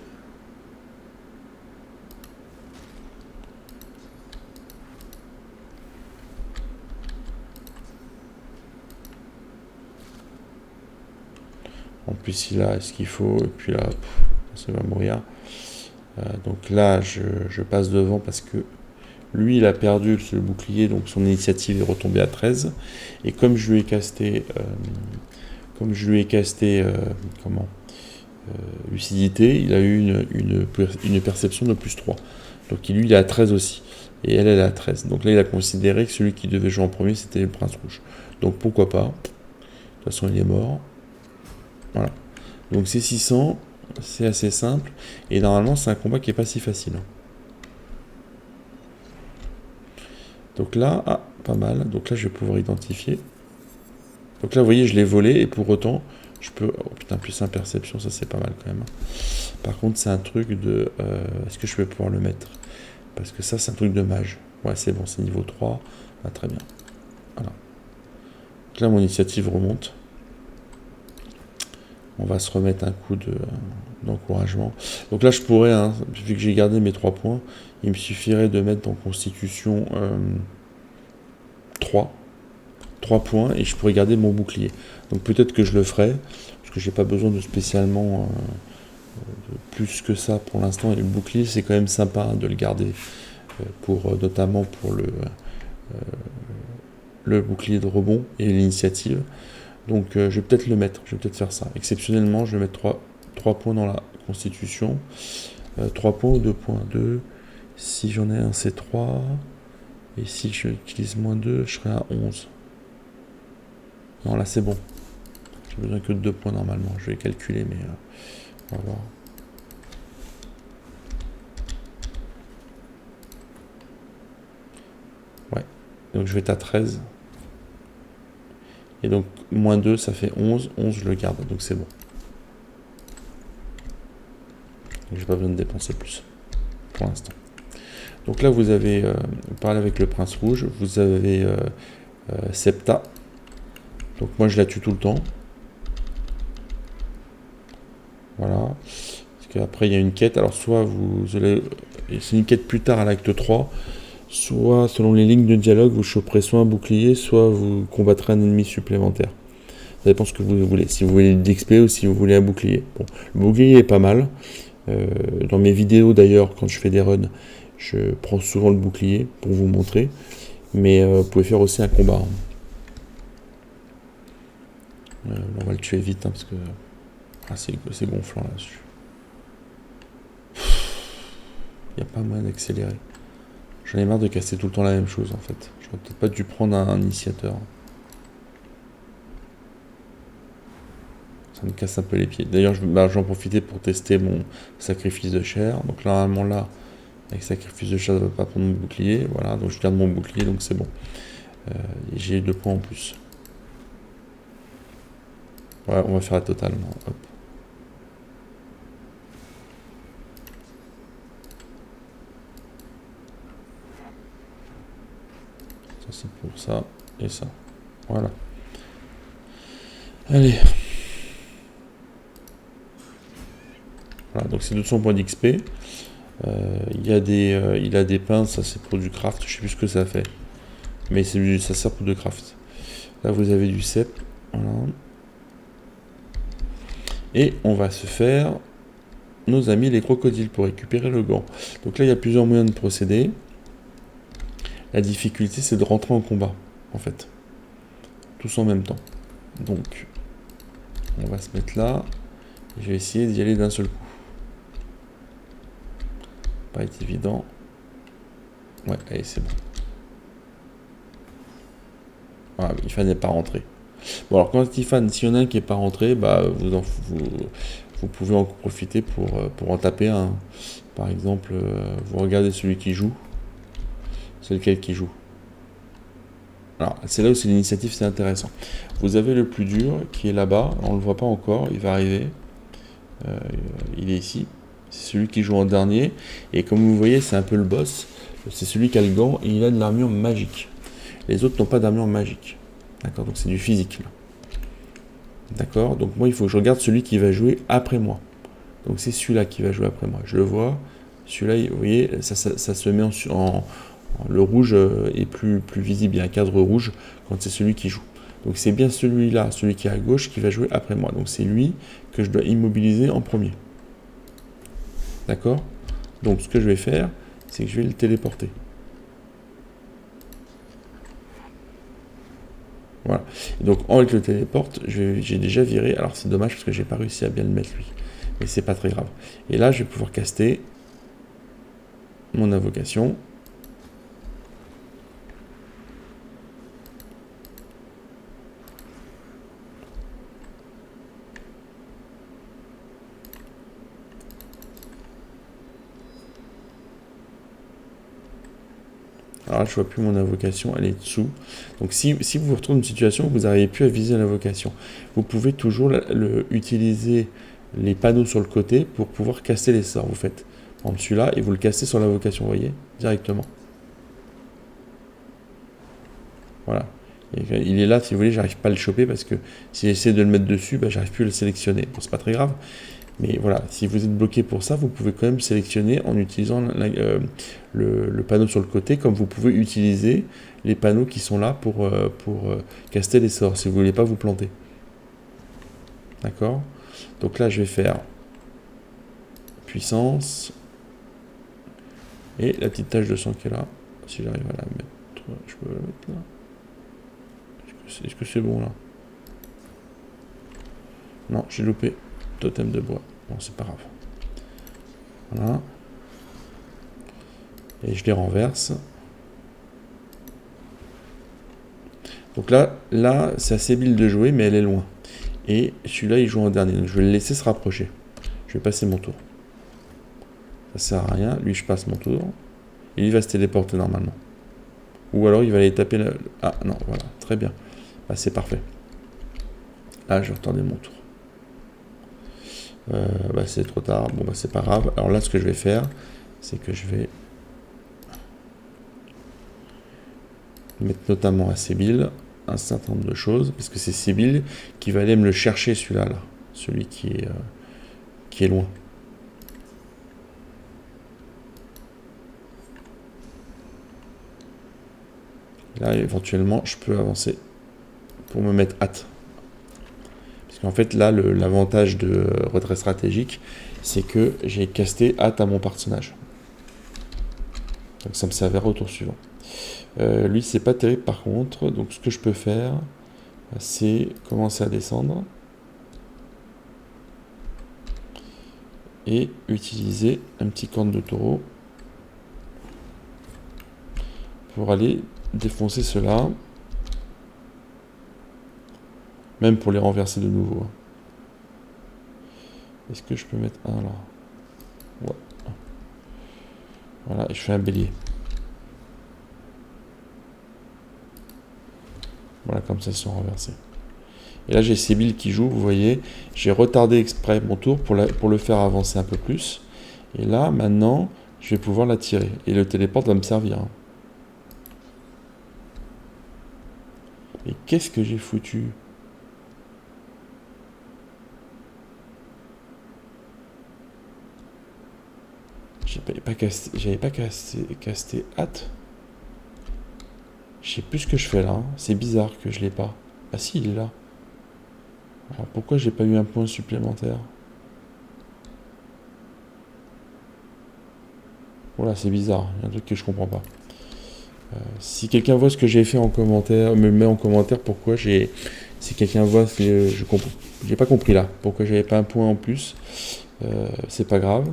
En plus, il a ce qu'il faut. Et puis là, ça va mourir. Donc là, je passe devant parce que lui, il a perdu le bouclier, donc son initiative est retombée à 13. Et comme je lui ai casté, lucidité, il a eu une perception de plus 3. Donc lui, il est à 13 aussi. Et elle est à 13. Donc là, il a considéré que celui qui devait jouer en premier, c'était le prince rouge. Donc pourquoi pas. De toute façon, il est mort. Voilà. Donc c'est 600, c'est assez simple. Et normalement, c'est un combat qui est pas si facile. Donc là, ah, pas mal. Donc là, je vais pouvoir identifier. Donc là, vous voyez, je l'ai volé et pour autant, je peux... Oh putain, plus 1 perception, ça c'est pas mal quand même. Par contre, c'est un truc de... Est-ce que je vais pouvoir le mettre? Parce que ça, c'est un truc de mage. Ouais, c'est bon, c'est niveau 3. Ah, très bien. Voilà. Donc là, mon initiative remonte. On va se remettre un coup d'encouragement. Donc là, je pourrais, hein, vu que j'ai gardé mes 3 points, il me suffirait de mettre en constitution 3 points et je pourrais garder mon bouclier. Donc peut-être que je le ferai, parce que j'ai pas besoin de spécialement de plus que ça pour l'instant. Et le bouclier, c'est quand même sympa hein, de le garder, notamment pour le bouclier de rebond et l'initiative. Donc je vais peut-être le mettre, je vais peut-être faire ça. Exceptionnellement, je vais mettre 3 points dans la constitution. 3 points ou 2 points 2. Si j'en ai un, c'est 3. Et si j'utilise moins 2, je serai à 11. Non, là c'est bon. J'ai besoin que de 2 points normalement. Je vais calculer, mais on va voir. Ouais. Donc je vais être à 13. Et donc moins 2, ça fait 11. 11, je le garde. Donc c'est bon. Donc j'ai pas besoin de dépenser plus. Pour l'instant. Donc là, vous avez parlé avec le prince rouge. Vous avez Septa. Donc moi, je la tue tout le temps. Voilà. Parce qu'après, il y a une quête. Alors, soit vous allez... C'est une quête plus tard à l'acte 3. Soit, selon les lignes de dialogue, vous choperez soit un bouclier, soit vous combattrez un ennemi supplémentaire. Ça dépend ce que vous voulez. Si vous voulez d'XP ou si vous voulez un bouclier. Bon, le bouclier est pas mal. Dans mes vidéos, d'ailleurs, quand je fais des runs, je prends souvent le bouclier pour vous montrer. Mais vous pouvez faire aussi un combat. On va le tuer vite hein, parce que c'est gonflant là-dessus. Il n'y a pas moyen d'accélérer. J'en ai marre de casser tout le temps la même chose en fait. J'aurais peut-être pas dû prendre un initiateur. Ça me casse un peu les pieds. D'ailleurs, j'en profitais pour tester mon sacrifice de chair. Donc normalement là, avec sacrifice de chair, ça ne va pas prendre mon bouclier. Voilà, donc je garde mon bouclier, donc c'est bon. Et j'ai 2 points en plus. Ouais, on va faire la totale. Hop. Ça c'est pour ça et ça. Voilà. Allez. Voilà, donc c'est 200 points d'XP. Il a des pinces, ça c'est pour du craft, je sais plus ce que ça fait. Mais ça sert pour du craft. Là vous avez du cep. Voilà. Et on va se faire nos amis les crocodiles pour récupérer le gant. Donc là il y a plusieurs moyens de procéder. La difficulté c'est de rentrer en combat en fait. Tous en même temps. Donc on va se mettre là. Et je vais essayer d'y aller d'un seul coup. Pas être évident. Ouais, allez c'est bon. Voilà, Ifan n'est pas rentré. Bon alors quand Ifan, s'il y en a un qui n'est pas rentré, bah vous pouvez en profiter pour en taper un. Par exemple, vous regardez celui qui joue. C'est lequel qui joue. Alors c'est là où c'est l'initiative, c'est intéressant. Vous avez le plus dur qui est là-bas, on ne le voit pas encore, il va arriver. Il est ici. C'est celui qui joue en dernier. Et comme vous voyez, c'est un peu le boss. C'est celui qui a le gant et il a de l'armure magique. Les autres n'ont pas d'armure magique. D'accord, donc c'est du physique là. D'accord, donc moi il faut que je regarde celui qui va jouer après moi. Donc c'est celui-là qui va jouer après moi. Je le vois. Celui-là, vous voyez, ça se met le rouge est plus visible. Il y a un cadre rouge quand c'est celui qui joue. Donc c'est bien celui-là, celui qui est à gauche, qui va jouer après moi. Donc c'est lui que je dois immobiliser en premier. D'accord? Donc ce que je vais faire, c'est que je vais le téléporter. Voilà. Et donc avec le téléporte, j'ai déjà viré. Alors c'est dommage parce que j'ai pas réussi à bien le mettre lui. Mais c'est pas très grave. Et là, je vais pouvoir caster mon invocation. Alors là, je vois plus mon invocation, elle est dessous. Donc si vous vous retrouvez dans une situation où vous n'arrivez plus à viser l'invocation, vous pouvez toujours utiliser les panneaux sur le côté pour pouvoir casser les sorts. Vous faites en celui-là et vous le cassez sur l'invocation, vous voyez, directement. Voilà. Et il est là, si vous voulez, j'arrive pas à le choper parce que si j'essaie de le mettre dessus, bah, j'arrive plus à le sélectionner. Bon, c'est pas très grave. Mais voilà, si vous êtes bloqué pour ça, vous pouvez quand même sélectionner en utilisant le panneau sur le côté, comme vous pouvez utiliser les panneaux qui sont là pour caster les sorts, si vous voulez pas vous planter. D'accord? Donc là, je vais faire puissance et la petite tache de sang qui est là. Si j'arrive à la mettre, je peux la mettre là. Est-ce que c'est bon là? Non, j'ai loupé. Totem de bois. Bon, c'est pas grave. Voilà. Et je les renverse. Donc là c'est assez bille de jouer, mais elle est loin. Et celui-là, il joue en dernier. Donc je vais le laisser se rapprocher. Je vais passer mon tour. Ça sert à rien. Lui, je passe mon tour. Et il va se téléporter normalement. Ou alors, il va aller taper la... Ah, non, voilà. Très bien. Bah, c'est parfait. Là, je vais retarder mon tour. Bah, c'est trop tard. Bon, bah, c'est pas grave. Alors là, ce que je vais faire, c'est que je vais mettre notamment à Sébille un certain nombre de choses, parce que c'est Sébille qui va aller me le chercher, celui-là, là. Celui qui est loin. Là, éventuellement, je peux avancer pour me mettre hâte. Parce qu'en fait, là, l'avantage de retrait stratégique, c'est que j'ai casté hâte à mon personnage. Donc ça me s'avère au tour suivant. Lui, c'est pas terrible par contre. Donc ce que je peux faire, c'est commencer à descendre. Et utiliser un petit corne de taureau pour aller défoncer cela. Même pour les renverser de nouveau. Est-ce que je peux mettre un là? Ouais. Voilà, et je fais un bélier. Voilà, comme ça, ils sont renversés. Et là, j'ai Sébille qui joue, vous voyez. J'ai retardé exprès mon tour pour le faire avancer un peu plus. Et là, maintenant, je vais pouvoir la tirer. Et le téléporte va me servir. Hein. Mais qu'est-ce que j'ai foutu? J'avais pas casté hâte. Je sais plus ce que je fais là. Hein. C'est bizarre que je l'ai pas. Ah si, il est là. Alors pourquoi j'ai pas eu un point supplémentaire? Voilà, c'est bizarre. Il y a un truc que je comprends pas. Si quelqu'un voit ce que j'ai fait en commentaire, me met en commentaire pourquoi j'ai... Si quelqu'un voit ce que je comprends... J'ai pas compris là. Pourquoi j'avais pas un point en plus. C'est pas grave.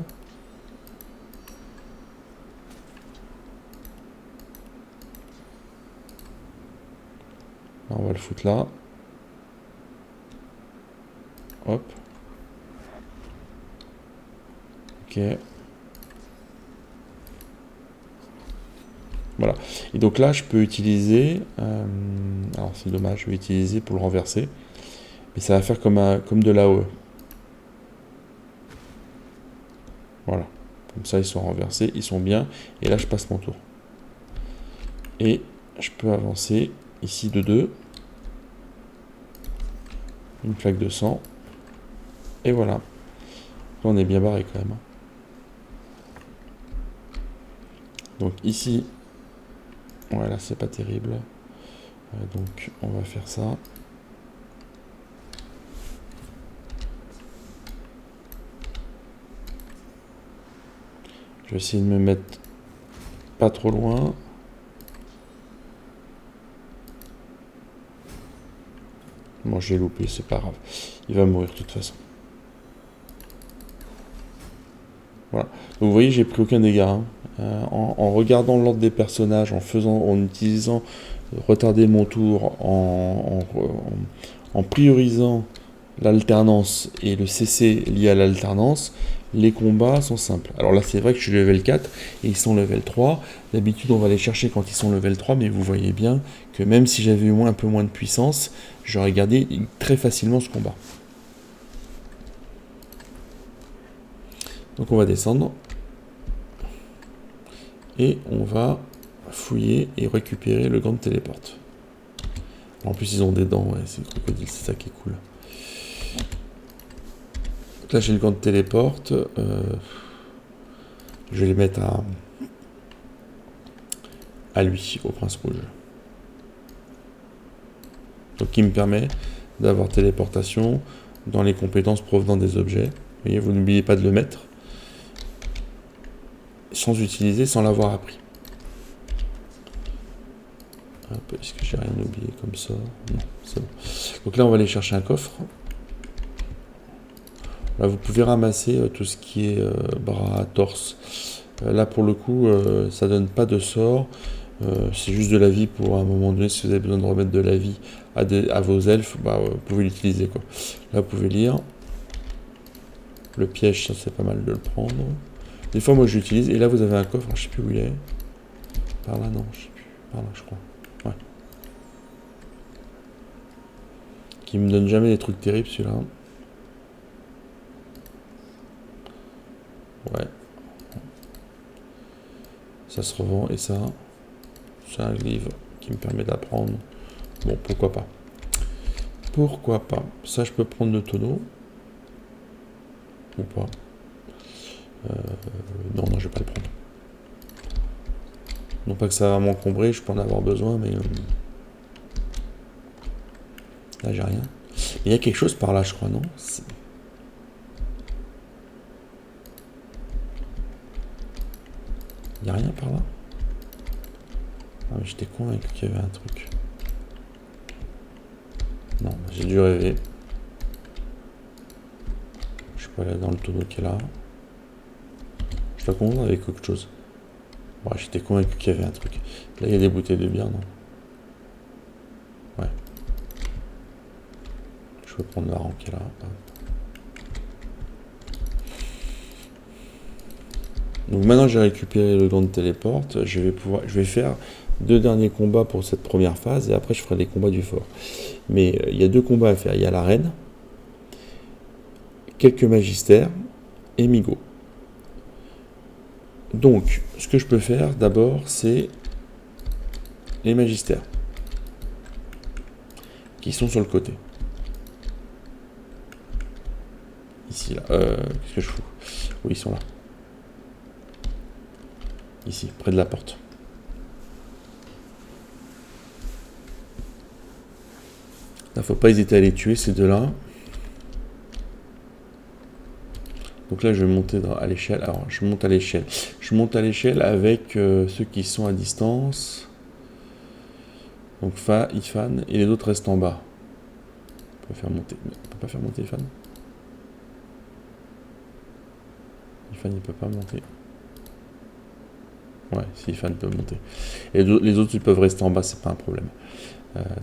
On va le foutre là. Hop. Ok. Voilà. Et donc là, je peux utiliser... alors c'est dommage, je vais utiliser pour le renverser. Mais ça va faire comme de l'AOE. Voilà. Comme ça, ils sont renversés, ils sont bien. Et là, je passe mon tour. Et je peux avancer ici de 2. Une flaque de sang. Et voilà. Là, on est bien barré quand même. Donc ici, voilà, c'est pas terrible. Donc on va faire ça. Je vais essayer de me mettre pas trop loin. Bon, j'ai loupé, c'est pas grave. Il va mourir de toute façon. Voilà. Donc vous voyez, j'ai pris aucun dégât. Hein. En regardant l'ordre des personnages, en utilisant retarder mon tour, en priorisant l'alternance et le CC lié à l'alternance, les combats sont simples. Alors là, c'est vrai que je suis level 4 et ils sont level 3. D'habitude, on va les chercher quand ils sont level 3, mais vous voyez bien que même si j'avais eu un peu moins de puissance, j'aurais gardé très facilement ce combat. Donc on va descendre. Et on va fouiller et récupérer le gant de téléporte. En plus, ils ont des dents, ouais, c'est crocodile, c'est ça qui est cool. Donc là, j'ai le gant de téléporte. Je vais les mettre à lui, au prince rouge. Donc, qui me permet d'avoir téléportation dans les compétences provenant des objets. Vous voyez, vous n'oubliez pas de le mettre. Sans utiliser, sans l'avoir appris. Est-ce que j'ai rien oublié comme ça? Non, c'est bon. Donc là, on va aller chercher un coffre. Là, vous pouvez ramasser tout ce qui est bras, torse. Là, pour le coup, ça donne pas de sort. C'est juste de la vie pour un moment donné. Si vous avez besoin de remettre de la vie à vos elfes, bah, vous pouvez l'utiliser, quoi. Là, vous pouvez lire. Le piège, ça c'est pas mal de le prendre. Des fois, moi, je l'utilise. Et là, vous avez un coffre. Je sais plus où il est. Par là, non, je sais plus. Par là, je crois. Ouais. Qui me donne jamais des trucs terribles, celui-là. Ouais. Ça se revend. Et ça, c'est un livre qui me permet d'apprendre. Bon, pourquoi pas. Pourquoi pas. Ça, je peux prendre le tonneau. Ou pas. Non, je vais pas le prendre. Non pas que ça va m'encombrer, je peux en avoir besoin, mais... là, j'ai rien. Il y a quelque chose par là, je crois, non? Il n'y a rien par là? Ah, mais j'étais convaincu qu'il y avait un truc. Non, j'ai dû rêver. Je peux aller dans le tonneau qui est là. Je dois confondre avec autre chose. Ouais, j'étais convaincu qu'il y avait un truc. Là, il y a des bouteilles de bière, non? Ouais. Je peux prendre la rampe qui est là. Donc maintenant j'ai récupéré le gant de téléporte, je vais faire 2 derniers combats pour cette première phase et après je ferai les combats du fort. Mais il y a 2 combats à faire, il y a l'arène, quelques magistères et Migo. Donc ce que je peux faire d'abord c'est les magistères qui sont sur le côté. Ici là, qu'est-ce que je fous? Oui, ils sont là. Ici, près de la porte. Là, faut pas hésiter à les tuer, ces deux-là. Donc là, je vais monter à l'échelle. Alors, je monte à l'échelle. Je monte à l'échelle avec ceux qui sont à distance. Donc Ifan, et les autres restent en bas. On peut faire monter. On peut pas faire monter Ifan. Ifan, il peut pas monter. Ouais, si Ifan peut monter. Et les autres, ils peuvent rester en bas, c'est pas un problème.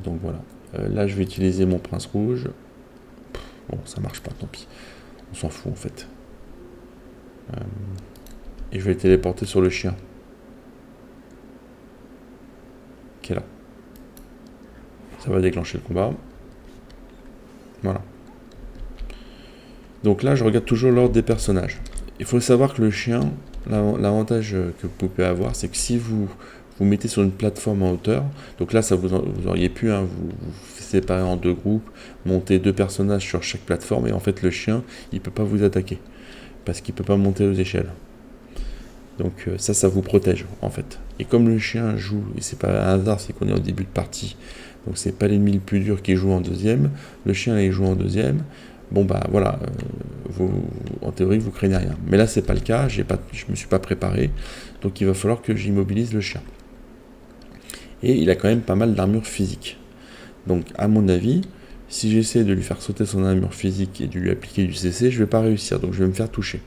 Donc voilà. Là, je vais utiliser mon prince rouge. Bon, ça marche pas, tant pis. On s'en fout, en fait. Et je vais le téléporter sur le chien. Qui est là. Ça va déclencher le combat. Voilà. Donc là, je regarde toujours l'ordre des personnages. Il faut savoir que le chien, l'avantage que vous pouvez avoir, c'est que si vous mettez sur une plateforme en hauteur, donc là, ça vous auriez pu vous séparer en 2 groupes, monter 2 personnages sur chaque plateforme, et en fait, le chien, il peut pas vous attaquer, parce qu'il peut pas monter aux échelles. Donc ça vous protège, en fait. Et comme le chien joue, et c'est pas un hasard, c'est qu'on est au début de partie, donc c'est pas l'ennemi le plus dur qui joue en deuxième, le chien, il joue en deuxième. Bon bah voilà, en théorie vous craignez rien. Mais là c'est pas le cas, je me suis pas préparé, donc il va falloir que j'immobilise le chien. Et il a quand même pas mal d'armure physique. Donc à mon avis, si j'essaie de lui faire sauter son armure physique et de lui appliquer du CC, je vais pas réussir, donc je vais me faire toucher.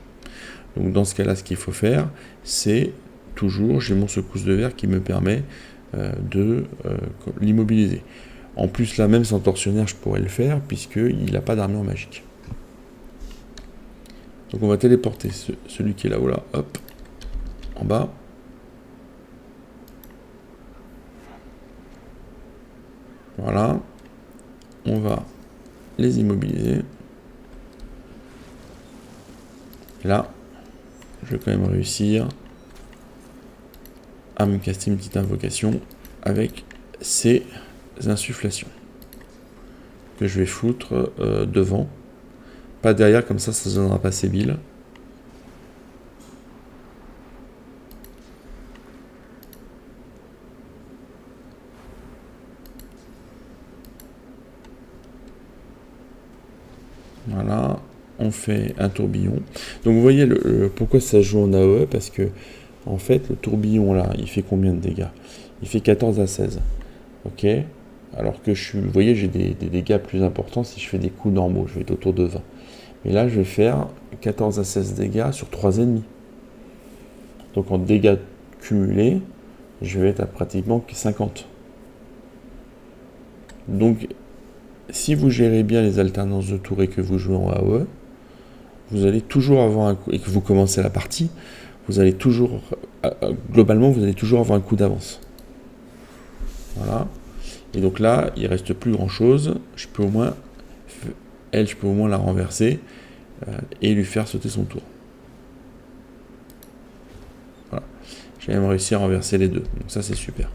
Donc dans ce cas-là, ce qu'il faut faire, c'est toujours, j'ai mon secousse de verre qui me permet de l'immobiliser. En plus, là, même sans tortionnaire, je pourrais le faire, puisqu'il n'a pas d'armure magique. Donc on va téléporter celui qui est là-haut, là, hop, en bas. Voilà. On va les immobiliser. Et là, je vais quand même réussir à me caster une petite invocation avec ces insufflations que je vais foutre devant. Pas derrière, comme ça ne donnera pas Sébile. Voilà, on fait un tourbillon. Donc vous voyez pourquoi ça joue en AOE, parce que en fait le tourbillon là, il fait combien de dégâts? Il fait 14 à 16. Ok. Alors que vous voyez, j'ai des dégâts plus importants si je fais des coups normaux, je vais être autour de 20. Mais là, je vais faire 14 à 16 dégâts sur 3 ennemis. Donc en dégâts cumulés, je vais être à pratiquement 50. Donc, si vous gérez bien les alternances de tours et que vous jouez en AOE, vous allez toujours avoir un coup, et que vous commencez la partie, vous allez toujours, globalement, vous allez toujours avoir un coup d'avance. Voilà. Et donc là, il reste plus grand chose. Je peux au moins la renverser et lui faire sauter son tour. Voilà. J'ai même réussi à renverser les deux. Donc ça, c'est super.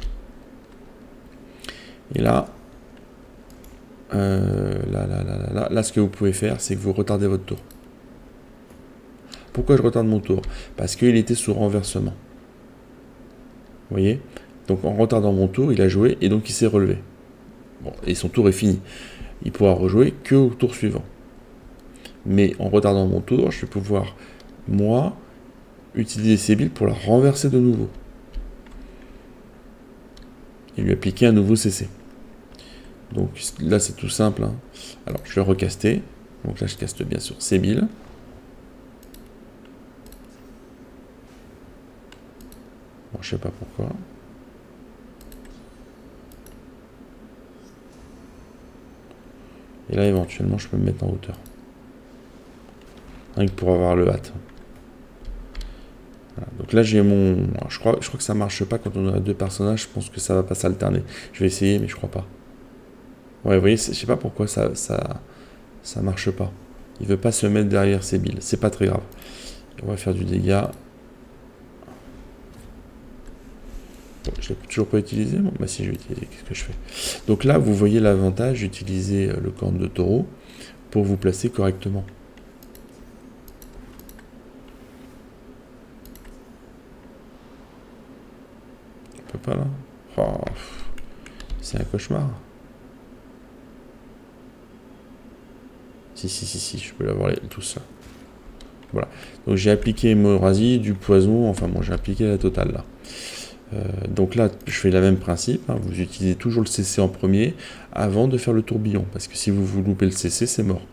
Et là, là, ce que vous pouvez faire, c'est que vous retardez votre tour. Pourquoi je retarde mon tour? Parce qu'il était sous renversement. Vous voyez? Donc en retardant mon tour, il a joué et donc il s'est relevé. Bon, et son tour est fini. Il pourra rejouer que au tour suivant. Mais en retardant mon tour, je vais pouvoir, moi, utiliser Sébile pour la renverser de nouveau. Et lui appliquer un nouveau CC. Donc là, c'est tout simple. Hein. Alors, je vais recaster. Donc là, je caste bien sûr Sébile. Bon, je sais pas pourquoi. Et là, éventuellement, je peux me mettre en hauteur. Rien que pour avoir le hâte. Voilà. Donc là, j'ai mon... Alors, je crois que ça marche pas quand on a deux personnages. Je pense que ça va pas s'alterner. Je vais essayer, mais je crois pas. Ouais, vous voyez, je sais pas pourquoi ça marche pas. Il veut pas se mettre derrière Sébile. C'est pas très grave. On va faire du dégât. Bon, je l'ai toujours pas utilisé. Bon, bah si, je vais utiliser. Qu'est-ce que je fais? Donc là, vous voyez l'avantage d'utiliser le corne de taureau pour vous placer correctement. On peut pas là. Oh, c'est un cauchemar. Si, je peux l'avoir tout ça. Voilà. Donc j'ai appliqué hémorragie, du poison, enfin bon, j'ai appliqué la totale là. Donc là, je fais le même principe, hein, vous utilisez toujours le CC en premier avant de faire le tourbillon, parce que si vous loupez le CC, c'est mort.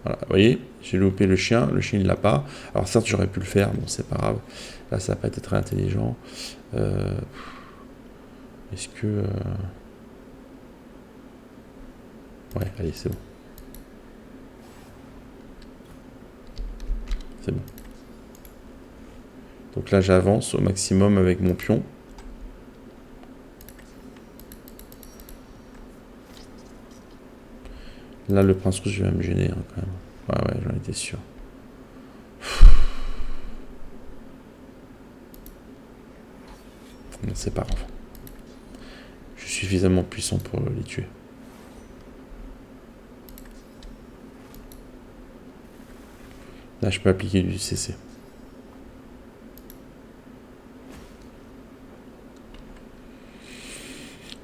Voilà, vous voyez, j'ai loupé le chien il l'a pas. Alors certes, j'aurais pu le faire, bon, c'est pas grave. Là, ça n'a pas été très intelligent. Est-ce que... Ouais, allez, c'est bon. C'est bon. Donc là, j'avance au maximum avec mon pion. Là, le prince rouge va me gêner, hein, quand même. Ouais, j'en étais sûr. Non, c'est pas grave. Je suis suffisamment puissant pour les tuer. Là, je peux appliquer du CC.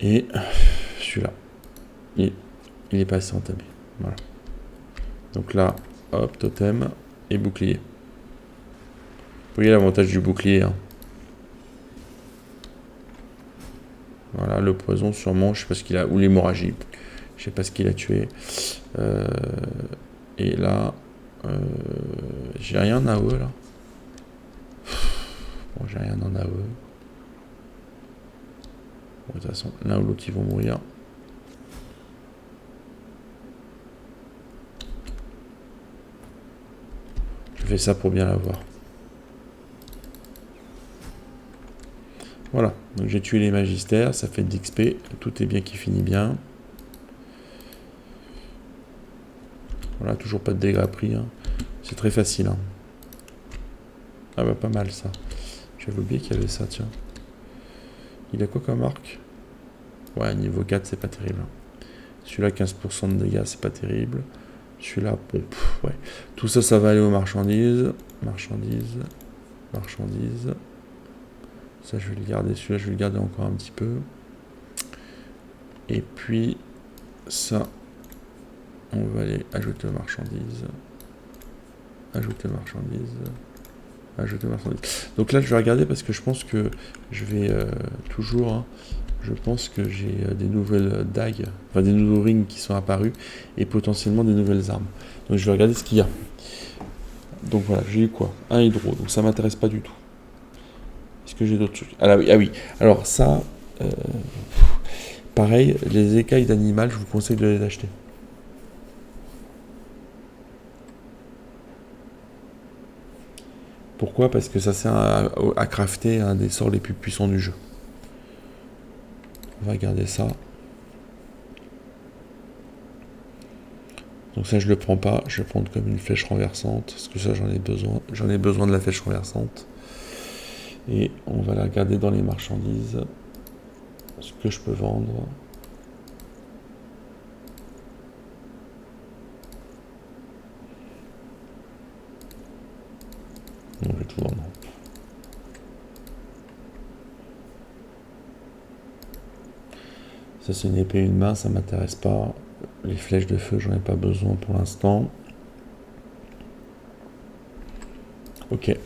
Et celui-là, il est pas assez entamé. Voilà. Donc là, hop, totem et bouclier. Vous voyez l'avantage du bouclier. Hein. Voilà, le poison sûrement, je sais pas ce qu'il a, ou l'hémorragie. Je sais pas ce qu'il a tué. Et là, j'ai rien en AOE là. Bon, j'ai rien en AOE. Bon, de toute façon, l'un ou l'autre ils vont mourir. Je fais ça pour bien la voir. Voilà, donc j'ai tué les magistères, ça fait de l'XP, tout est bien qui finit bien. Voilà, toujours pas de dégâts pris, hein. C'est très facile. Hein. Ah bah pas mal ça. J'avais oublié qu'il y avait ça, tiens. Il a quoi comme arc? Ouais, niveau 4, c'est pas terrible. Celui-là, 15% de dégâts, c'est pas terrible. Celui-là, bon, ouais. Tout ça, ça va aller aux marchandises. Marchandises. Marchandises. Ça, je vais le garder. Celui-là, je vais le garder encore un petit peu. Et puis, ça, on va aller ajouter aux marchandises. Ajouter aux marchandises. Ajouter aux marchandises. Donc là, je vais regarder parce que je pense que je vais toujours... Hein, je pense que j'ai des nouvelles dagues, enfin des nouveaux rings qui sont apparus et potentiellement des nouvelles armes. Donc je vais regarder ce qu'il y a. Donc voilà, j'ai eu quoi? Un hydro, donc ça m'intéresse pas du tout. Est-ce que j'ai d'autres trucs? Ah oui, alors ça, pareil, les écailles d'animal, je vous conseille de les acheter. Pourquoi? Parce que ça sert à crafter un des sorts les plus puissants du jeu. On va garder ça. Donc ça, je le prends pas. Je vais prendre comme une flèche renversante. Parce que ça, j'en ai besoin. J'en ai besoin de la flèche renversante. Et on va la regarder dans les marchandises. Ce que je peux vendre. On va tout vendre. Ça, c'est une épée et une main. Ça m'intéresse pas. Les flèches de feu, j'en ai pas besoin pour l'instant. Ok.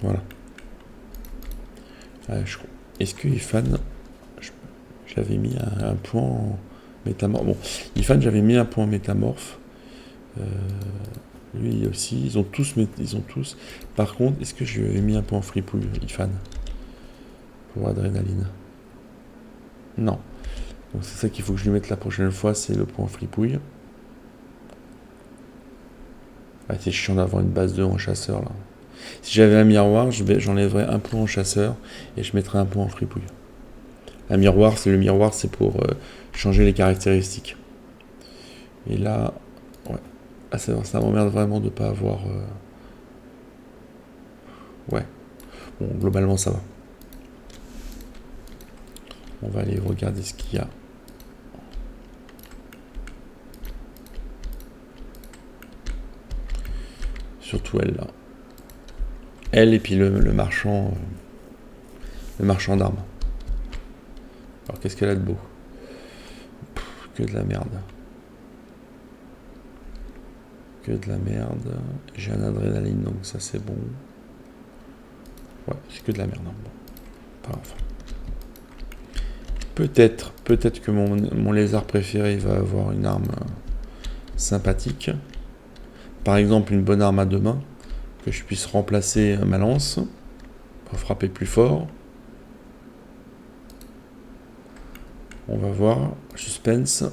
Voilà. Est-ce que Ifan, j'avais mis un point en métamorphe. Bon, Ifan, j'avais mis un point en métamorphe. Lui aussi, ils ont tous. Par contre, est-ce que je lui avais mis un point en fripouille, Ifan, pour adrénaline? Non. Donc c'est ça qu'il faut que je lui mette la prochaine fois, c'est le point en fripouille. Ah, c'est chiant d'avoir une base 2 en chasseur là. Si j'avais un miroir, j'enlèverais un point en chasseur et je mettrais un point en fripouille. Un miroir, c'est pour changer les caractéristiques. Et là, ouais. Ah, ça m'emmerde vraiment de ne pas avoir... Ouais. Bon, globalement, ça va. On va aller regarder ce qu'il y a. Surtout elle, là. Elle et puis le marchand d'armes. Alors, qu'est-ce qu'elle a de beau? Que de la merde. Que de la merde. J'ai un adrénaline, donc ça, c'est bon. Ouais, c'est que de la merde. Bon. Pas grave. Peut-être que mon lézard préféré va avoir une arme sympathique. Par exemple, une bonne arme à deux mains, que je puisse remplacer ma lance pour frapper plus fort. On va voir. Suspense.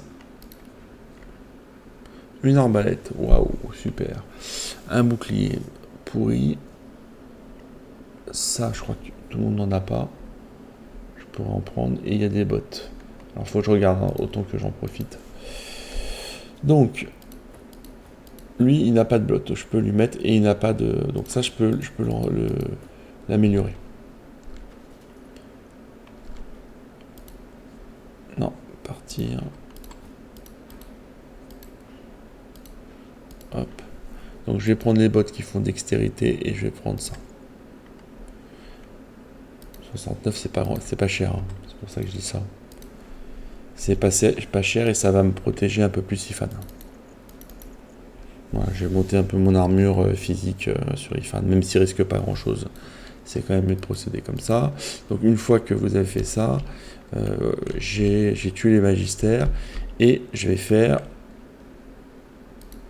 Une arbalète. Waouh, super. Un bouclier pourri. Ça, je crois que tout le monde n'en a pas. Je pourrais en prendre. Et il y a des bottes. Alors, il faut que je regarde, hein, autant que j'en profite. Donc, lui, il n'a pas de bottes. Je peux lui mettre et il n'a pas de... Donc ça, je peux l'améliorer. Non, partir. Hop. Donc, je vais prendre les bottes qui font dextérité et je vais prendre ça. 69, c'est pas cher. Hein. C'est pour ça que je dis ça. C'est pas cher et ça va me protéger un peu plus Ifan. Voilà, j'ai monté un peu mon armure physique sur Ifan, même s'il risque pas grand chose. C'est quand même mieux de procéder comme ça. Donc une fois que vous avez fait ça, j'ai tué les magistères et je vais faire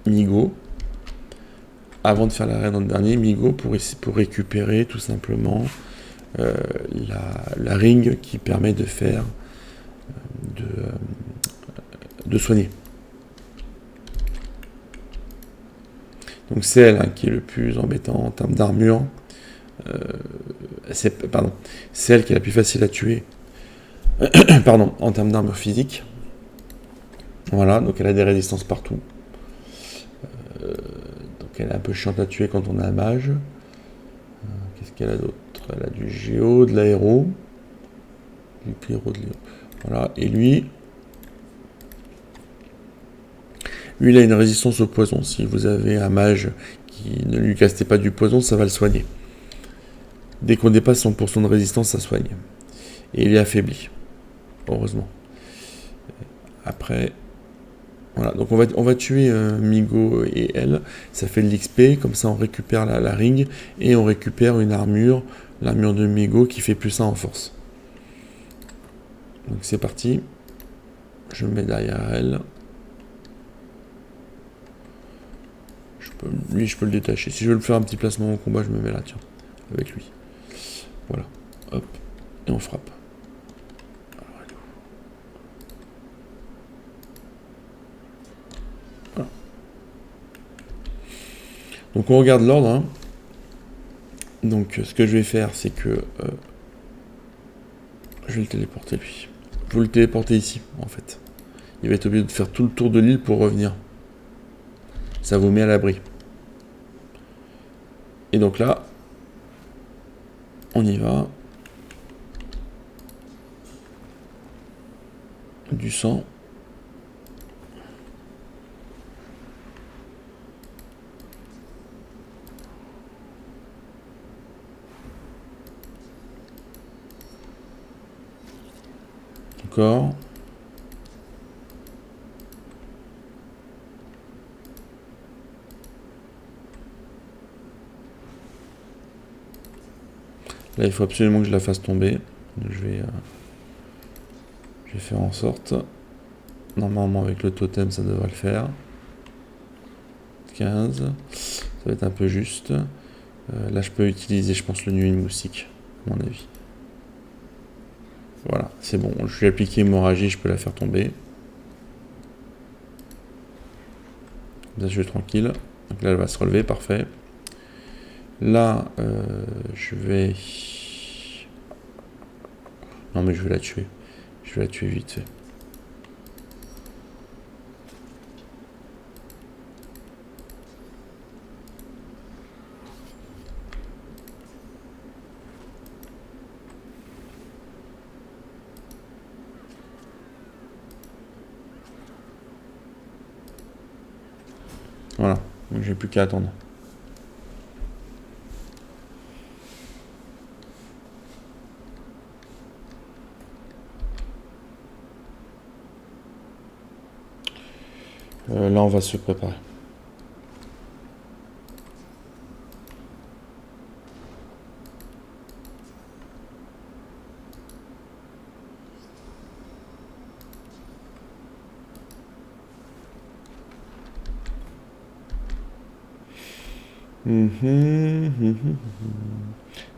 Migo. Avant de faire la raid en dernier, Migo pour récupérer tout simplement la ring qui permet de faire de soigner. Donc c'est elle, hein, qui est le plus embêtant en termes d'armure. C'est elle qui est la plus facile à tuer. Pardon, en termes d'armure physique. Voilà, donc elle a des résistances partout. Donc elle est un peu chiante à tuer quand on a un mage. Qu'est-ce qu'elle a d'autre? Elle a du géo, de l'aéro. Du pyro, de l'aéro. Voilà, et lui, il a une résistance au poison. Si vous avez un mage qui ne lui castez pas du poison, ça va le soigner. Dès qu'on dépasse 100% de résistance, ça soigne. Et il est affaibli. Heureusement. Après, voilà. Donc on va tuer Migo et elle. Ça fait de l'XP. Comme ça, on récupère la ring. Et on récupère une armure. L'armure de Migo qui fait plus 1 en force. Donc c'est parti. Je me mets derrière elle. Lui, je peux le détacher. Si je veux le faire un petit placement au combat, je me mets là, tiens. Avec lui. Voilà. Hop. Et on frappe. Voilà. Donc on regarde l'ordre. Hein. Donc ce que je vais faire, c'est que je vais le téléporter lui. Vous le téléportez ici, en fait. Il va être obligé de faire tout le tour de l'île pour revenir. Ça vous met à l'abri. Et donc là, on y va. Du sang. Encore. Là, il faut absolument que je la fasse tomber. Je vais faire en sorte. Normalement, avec le totem, ça devrait le faire. 15. Ça va être un peu juste. Là, je peux utiliser, je pense, le nuit moustique, à mon avis. Voilà, c'est bon. Je vais appliquer hémorragie, je peux la faire tomber. Là, je suis tranquille. Donc là, elle va se relever, parfait. Là, je vais... Non, mais je vais la tuer. Je vais la tuer vite fait. Voilà, donc j'ai plus qu'à attendre. Là, on va se préparer.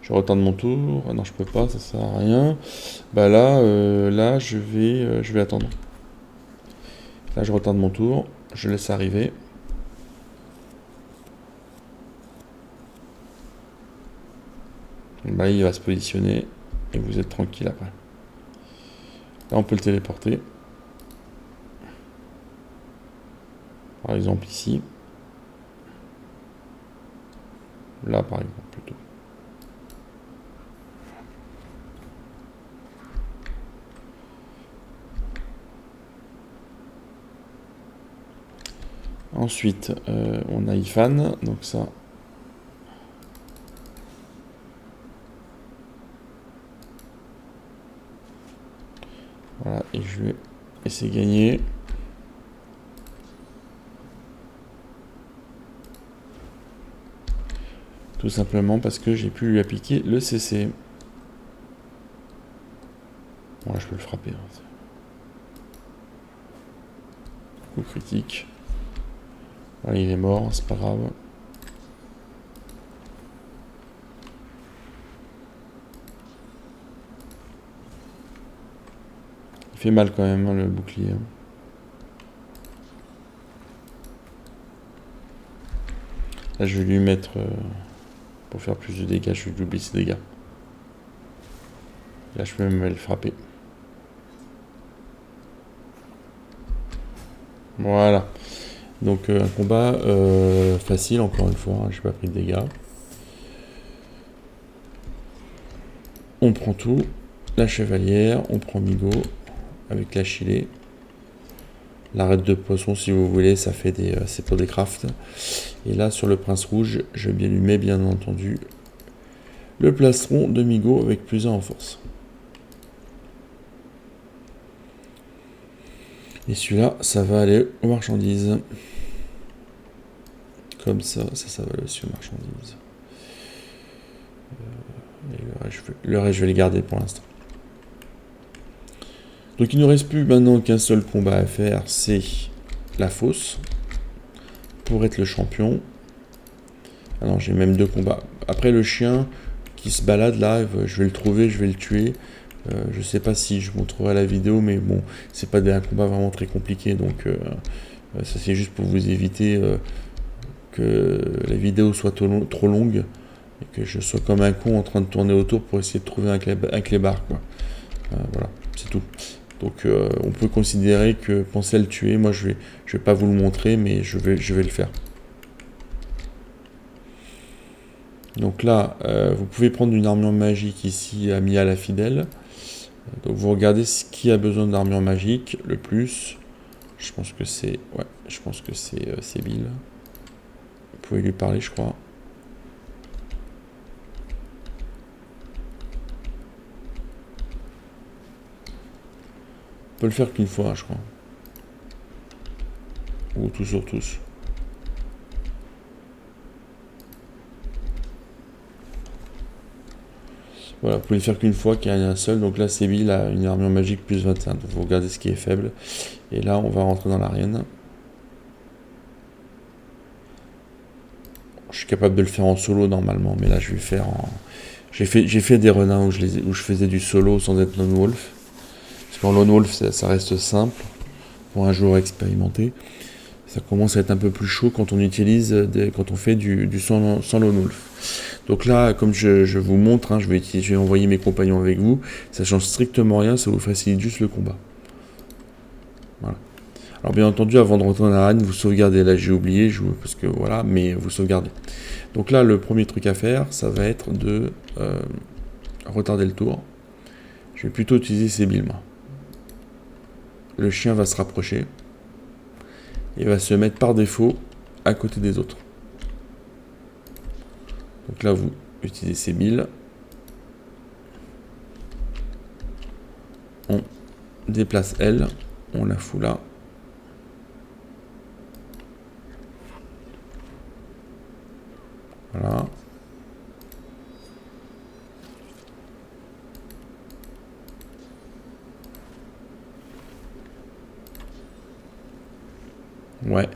Je retente mon tour. Ah non, je peux pas, ça sert à rien. Bah là, là, je vais attendre. Là, je retente mon tour. Je laisse arriver. Bah, il va se positionner et vous êtes tranquille après. Là, on peut le téléporter. Par exemple, ici. Là, par exemple, plutôt. Ensuite, on a Ifan, donc ça. Voilà, et je vais essayer de gagner. Tout simplement parce que j'ai pu lui appliquer le CC. Bon, là, je peux le frapper. Hein. Coup critique. Voilà, il est mort, c'est pas grave. Il fait mal quand même, hein, le bouclier. Là, je vais lui mettre, pour faire plus de dégâts, je vais doubler ses dégâts. Là, je peux même le frapper. Voilà. Donc, un combat facile, encore une fois, hein, j'ai pas pris de dégâts. On prend tout. La chevalière, on prend Migo avec l'Achillée. L'arête de poisson, si vous voulez, ça fait des, c'est pour des crafts. Et là, sur le prince rouge, je lui mets bien entendu le plastron de Migo avec plus 1 en force. Et celui-là, ça va aller aux marchandises. Comme ça, ça va aller aussi aux marchandises. Et le reste, je vais les garder pour l'instant. Donc il ne nous reste plus maintenant qu'un seul combat à faire, c'est la fosse. Pour être le champion. Ah non, j'ai même 2 combats. Après le chien qui se balade là, je vais le trouver, je vais le tuer. Je sais pas si je montrerai la vidéo, mais bon, c'est pas un combat vraiment très compliqué, donc ça c'est juste pour vous éviter que la vidéo soit trop longue et que je sois comme un con en train de tourner autour pour essayer de trouver un clébard, quoi. Voilà, c'est tout. Donc on peut considérer que penser à le tuer, moi je vais pas vous le montrer, mais je vais le faire. Donc là, vous pouvez prendre une armure magique ici, Mia la fidèle. Donc vous regardez qui a besoin d'armure magique le plus. Je pense que c'est, ouais, je pense que c'est Bill. Vous pouvez lui parler, je crois. On peut le faire qu'une fois, je crois. Ou tous sur tous. Voilà, vous pouvez le faire qu'une fois, qu'il y en a un seul. Donc là, Bill a une armure magique plus 21. Donc vous regardez ce qui est faible. Et là, on va rentrer dans l'arène. Je suis capable de le faire en solo normalement, mais là, je vais le faire en... J'ai fait des runs où je faisais du solo sans être lone wolf. Parce qu'en lone wolf, ça reste simple pour un joueur expérimenté. Ça commence à être un peu plus chaud quand on utilise, quand on fait du sans lone wolf. Donc là, comme je vous montre, hein, je vais envoyer mes compagnons avec vous. Ça change strictement rien, ça vous facilite juste le combat. Voilà. Alors bien entendu, avant de rentrer dans l'arène, vous sauvegardez. Là, j'ai oublié, parce que voilà, mais vous sauvegardez. Donc là, le premier truc à faire, ça va être de retarder le tour. Je vais plutôt utiliser ces billes, moi. Le chien va se rapprocher. Il va se mettre par défaut à côté des autres. Donc là, vous utilisez ces billes. On déplace elle. On la fout là. Voilà. Ouais.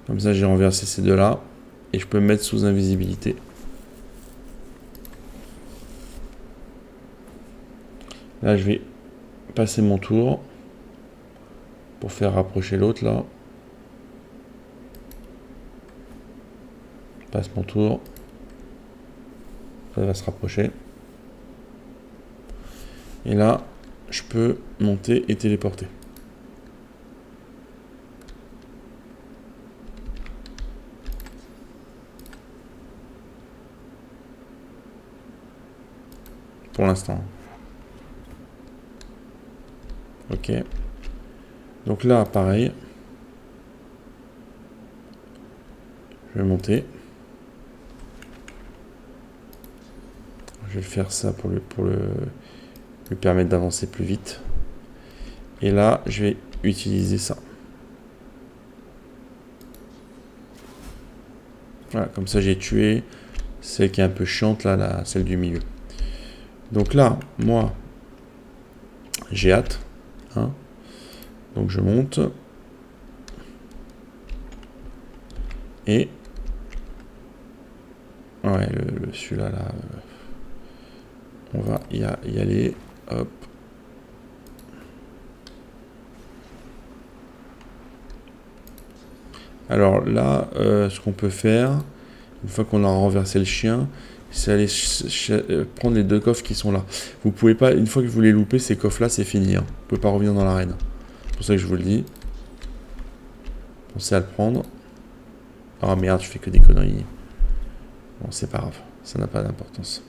Comme ça, j'ai renversé ces deux-là. Et je peux me mettre sous invisibilité. Là, je vais passer mon tour pour faire rapprocher l'autre, là. Je passe mon tour. Ça va se rapprocher. Et là, je peux monter et téléporter. Pour l'instant. Ok. Donc là, pareil. Je vais monter. Je vais faire ça pour lui permettre d'avancer plus vite. Et là, je vais utiliser ça. Voilà, comme ça j'ai tué celle qui est un peu chiante, là, celle du milieu. Donc là, moi, j'ai hâte. Hein. Donc je monte. Et Ouais, celui-là, là, on va y aller. Hop. Alors là, ce qu'on peut faire, une fois qu'on a renversé le chien, c'est aller prendre les 2 coffres qui sont là. Vous pouvez pas, une fois que vous les loupez, ces coffres-là, c'est fini. Hein. Vous pouvez pas revenir dans l'arène. C'est pour ça que je vous le dis. Pensez à le prendre. Oh merde, je fais que des conneries. Bon, c'est pas grave. Ça n'a pas d'importance.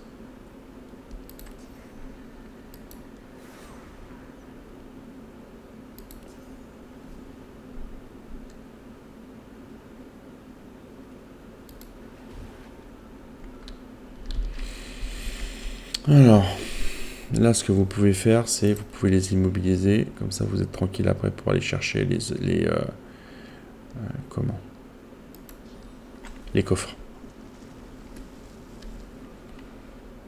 Alors, là, ce que vous pouvez faire, c'est vous pouvez les immobiliser. Comme ça, vous êtes tranquille après pour aller chercher les coffres.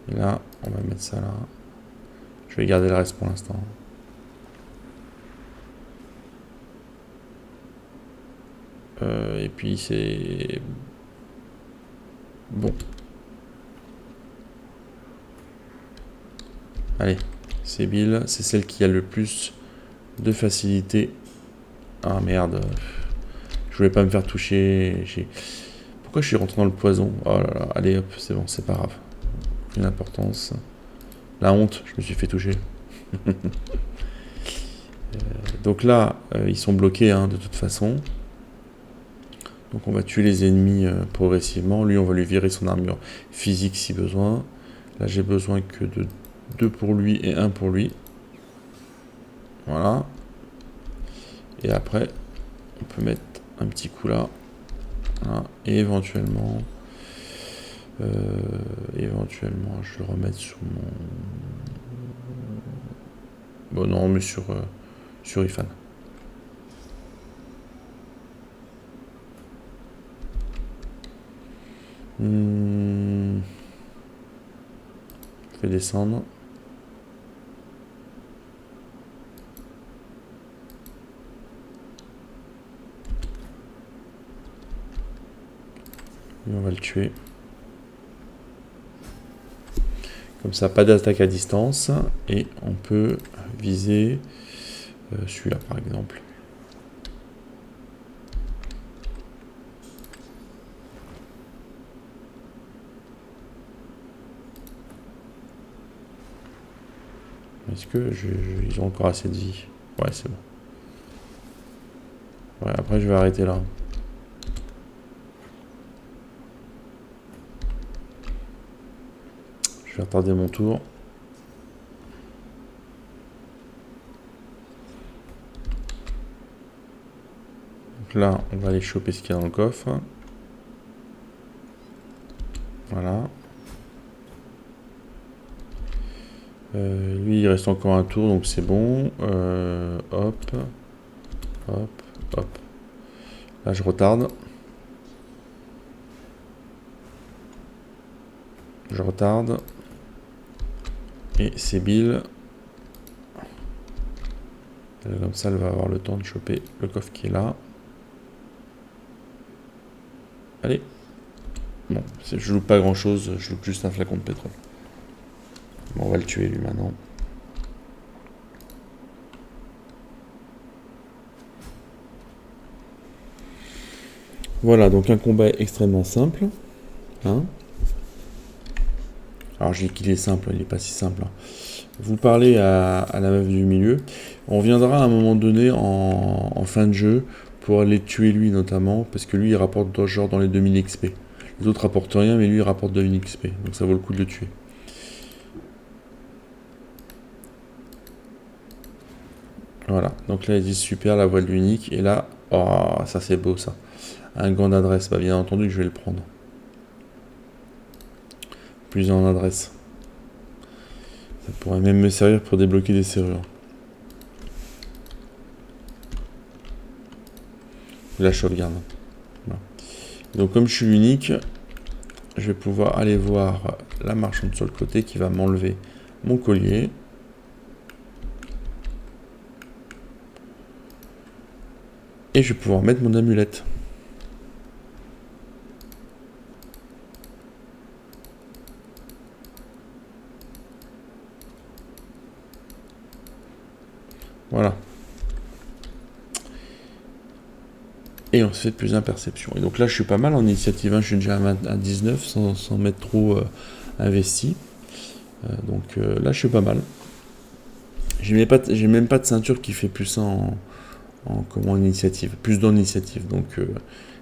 Et là, on va mettre ça là. Je vais garder le reste pour l'instant. Et puis c'est bon. Allez, Sébille, c'est celle qui a le plus de facilité. Ah merde. Je voulais pas me faire toucher. Pourquoi je suis rentré dans le poison? Oh là là, allez hop, c'est bon, c'est pas grave. Une importance. La honte, je me suis fait toucher. Donc là, ils sont bloqués hein, de toute façon. Donc on va tuer les ennemis progressivement. Lui, on va lui virer son armure physique si besoin. Là, j'ai besoin que de 2 pour lui et 1 pour lui. Voilà. Et après, on peut mettre un petit coup là. Voilà. Et éventuellement, je vais le remettre sur mon... Bon non, mais sur Ifan. Je vais descendre. Et on va le tuer. Comme ça, pas d'attaque à distance. Et on peut viser celui-là, par exemple. Est-ce que ils ont encore assez de vie? Ouais, c'est bon. Ouais, après, je vais arrêter là. Je vais retarder mon tour. Donc là, on va aller choper ce qu'il y a dans le coffre. Voilà. Lui, il reste encore un tour, donc c'est bon. Hop. Hop. Hop. Là, je retarde. Je retarde. Et Sébille. Comme ça, elle va avoir le temps de choper le coffre qui est là. Allez. Bon, je loupe pas grand chose, je loupe juste un flacon de pétrole. Bon, on va le tuer lui maintenant. Voilà, donc un combat extrêmement simple. Hein. Alors je dis qu'il est simple, il n'est pas si simple. Hein. Vous parlez à la meuf du milieu. On viendra à un moment donné en fin de jeu pour aller tuer lui notamment, parce que lui il rapporte genre dans les 2000 XP. Les autres rapportent rien, mais lui il rapporte 2000 XP, donc ça vaut le coup de le tuer. Voilà, donc là ils disent super la voile unique, et là, oh ça c'est beau ça. Un gant d'adresse, bah bien entendu que je vais le prendre. Plus en adresse. Ça pourrait même me servir pour débloquer des serrures. La sauvegarde. Voilà. Donc comme je suis unique, je vais pouvoir aller voir la marchande sur le côté qui va m'enlever mon collier. Et je vais pouvoir mettre mon amulette. Et on se fait plus imperception. Et donc là, je suis pas mal en initiative 1, je suis déjà à 19 sans m'être trop investi. Donc là, je suis pas mal. J'ai même pas de ceinture qui fait plus ça en initiative, plus dans l'initiative. Donc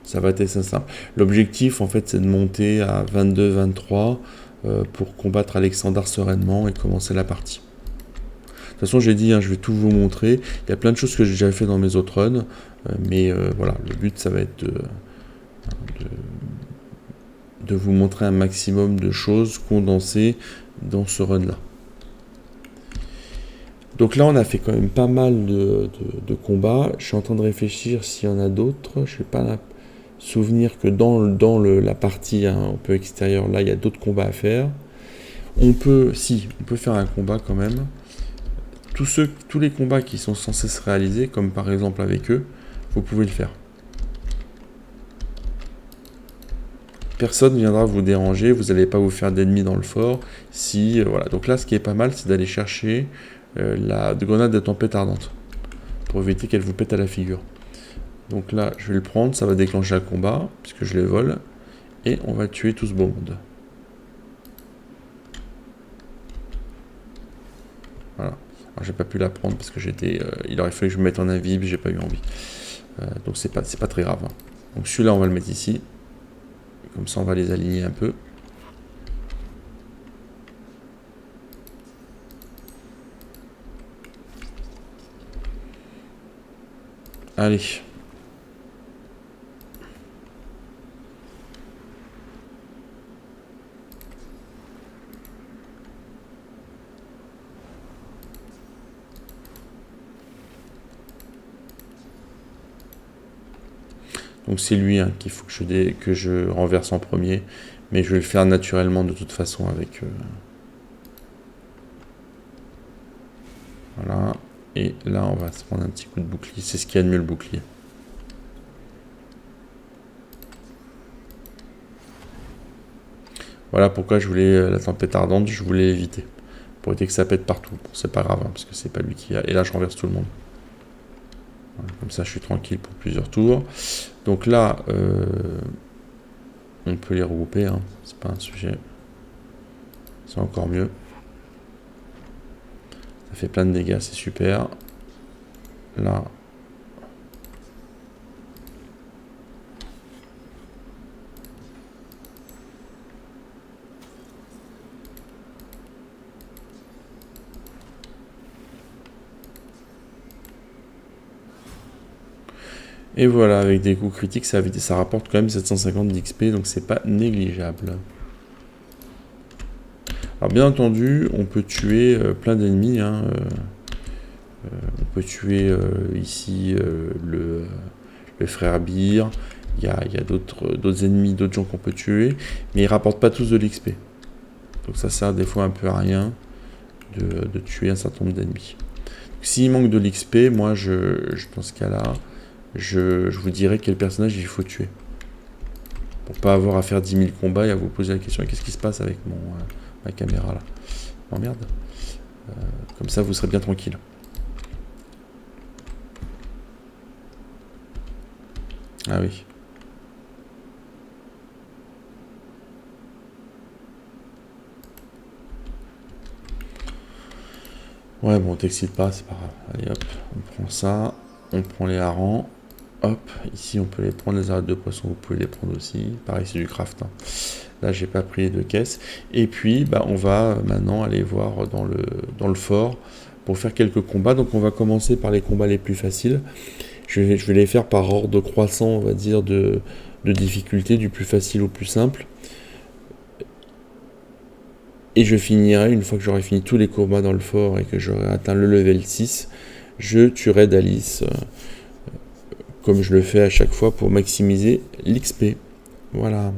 ça va être assez simple. L'objectif, en fait, c'est de monter à 22-23 pour combattre Alexandar sereinement et commencer la partie. De toute façon, j'ai dit, je vais tout vous montrer. Il y a plein de choses que j'ai déjà fait dans mes autres runs. Mais voilà, le but, ça va être de vous montrer un maximum de choses condensées dans ce run-là. Donc là, on a fait quand même pas mal de combats. Je suis en train de réfléchir s'il y en a d'autres. Je n'ai pas la souvenir que dans la partie un peu extérieure, là, il y a d'autres combats à faire. On peut faire un combat quand même. Tous les combats qui sont censés se réaliser, comme par exemple avec eux, vous pouvez le faire. Personne ne viendra vous déranger, vous n'allez pas vous faire d'ennemis dans le fort. Voilà. Donc là, ce qui est pas mal, c'est d'aller chercher la grenade de tempête ardente pour éviter qu'elle vous pète à la figure. Donc là, je vais le prendre, ça va déclencher un combat, puisque je les vole, et on va tuer tout ce beau monde. Voilà. Alors j'ai pas pu la prendre parce que il aurait fallu que je me mette en invisible, j'ai pas eu envie. Donc c'est pas très grave. Donc celui-là, on va le mettre ici. Comme ça, on va les aligner un peu. Allez. Donc c'est lui qu'il faut que je renverse en premier. Mais je vais le faire naturellement de toute façon avec... Voilà. Et là, on va se prendre un petit coup de bouclier. C'est ce qu'il y a de mieux, le bouclier. Voilà pourquoi je voulais la tempête ardente, je voulais éviter. Pour éviter que ça pète partout. Bon, c'est pas grave, parce que c'est pas lui qui a... Et là, je renverse tout le monde. Voilà, comme ça, je suis tranquille pour plusieurs tours. Donc là, on peut les regrouper, c'est pas un sujet. C'est encore mieux. Ça fait plein de dégâts, c'est super. Là. Et voilà, avec des coups critiques, ça rapporte quand même 750 d'XP, donc c'est pas négligeable. Alors bien entendu, on peut tuer plein d'ennemis. On peut tuer ici le frère Bir. Il y a d'autres ennemis, d'autres gens qu'on peut tuer, mais ils rapportent pas tous de l'XP. Donc ça sert des fois un peu à rien de tuer un certain nombre d'ennemis. S'il manque de l'XP, moi, dans ce cas-là, je vous dirai quel personnage il faut tuer. Pour pas avoir à faire 10 000 combats et à vous poser la question, qu'est-ce qui se passe avec ma caméra là? Oh merde. Comme ça, vous serez bien tranquille. Ah oui. Ouais, bon, t'excite pas, c'est pas grave. Allez, hop, on prend ça. On prend les harengs. Hop, ici, on peut les prendre. Les arêtes de poisson, vous pouvez les prendre aussi. Pareil, c'est du craft. Là, j'ai pas pris de caisse. Et puis, on va maintenant aller voir dans le fort pour faire quelques combats. Donc, on va commencer par les combats les plus faciles. Je vais les faire par ordre croissant, on va dire, de difficulté, du plus facile au plus simple. Et je finirai, une fois que j'aurai fini tous les combats dans le fort et que j'aurai atteint le level 6, je tuerai Dalice, comme je le fais à chaque fois pour maximiser l'XP. Voilà.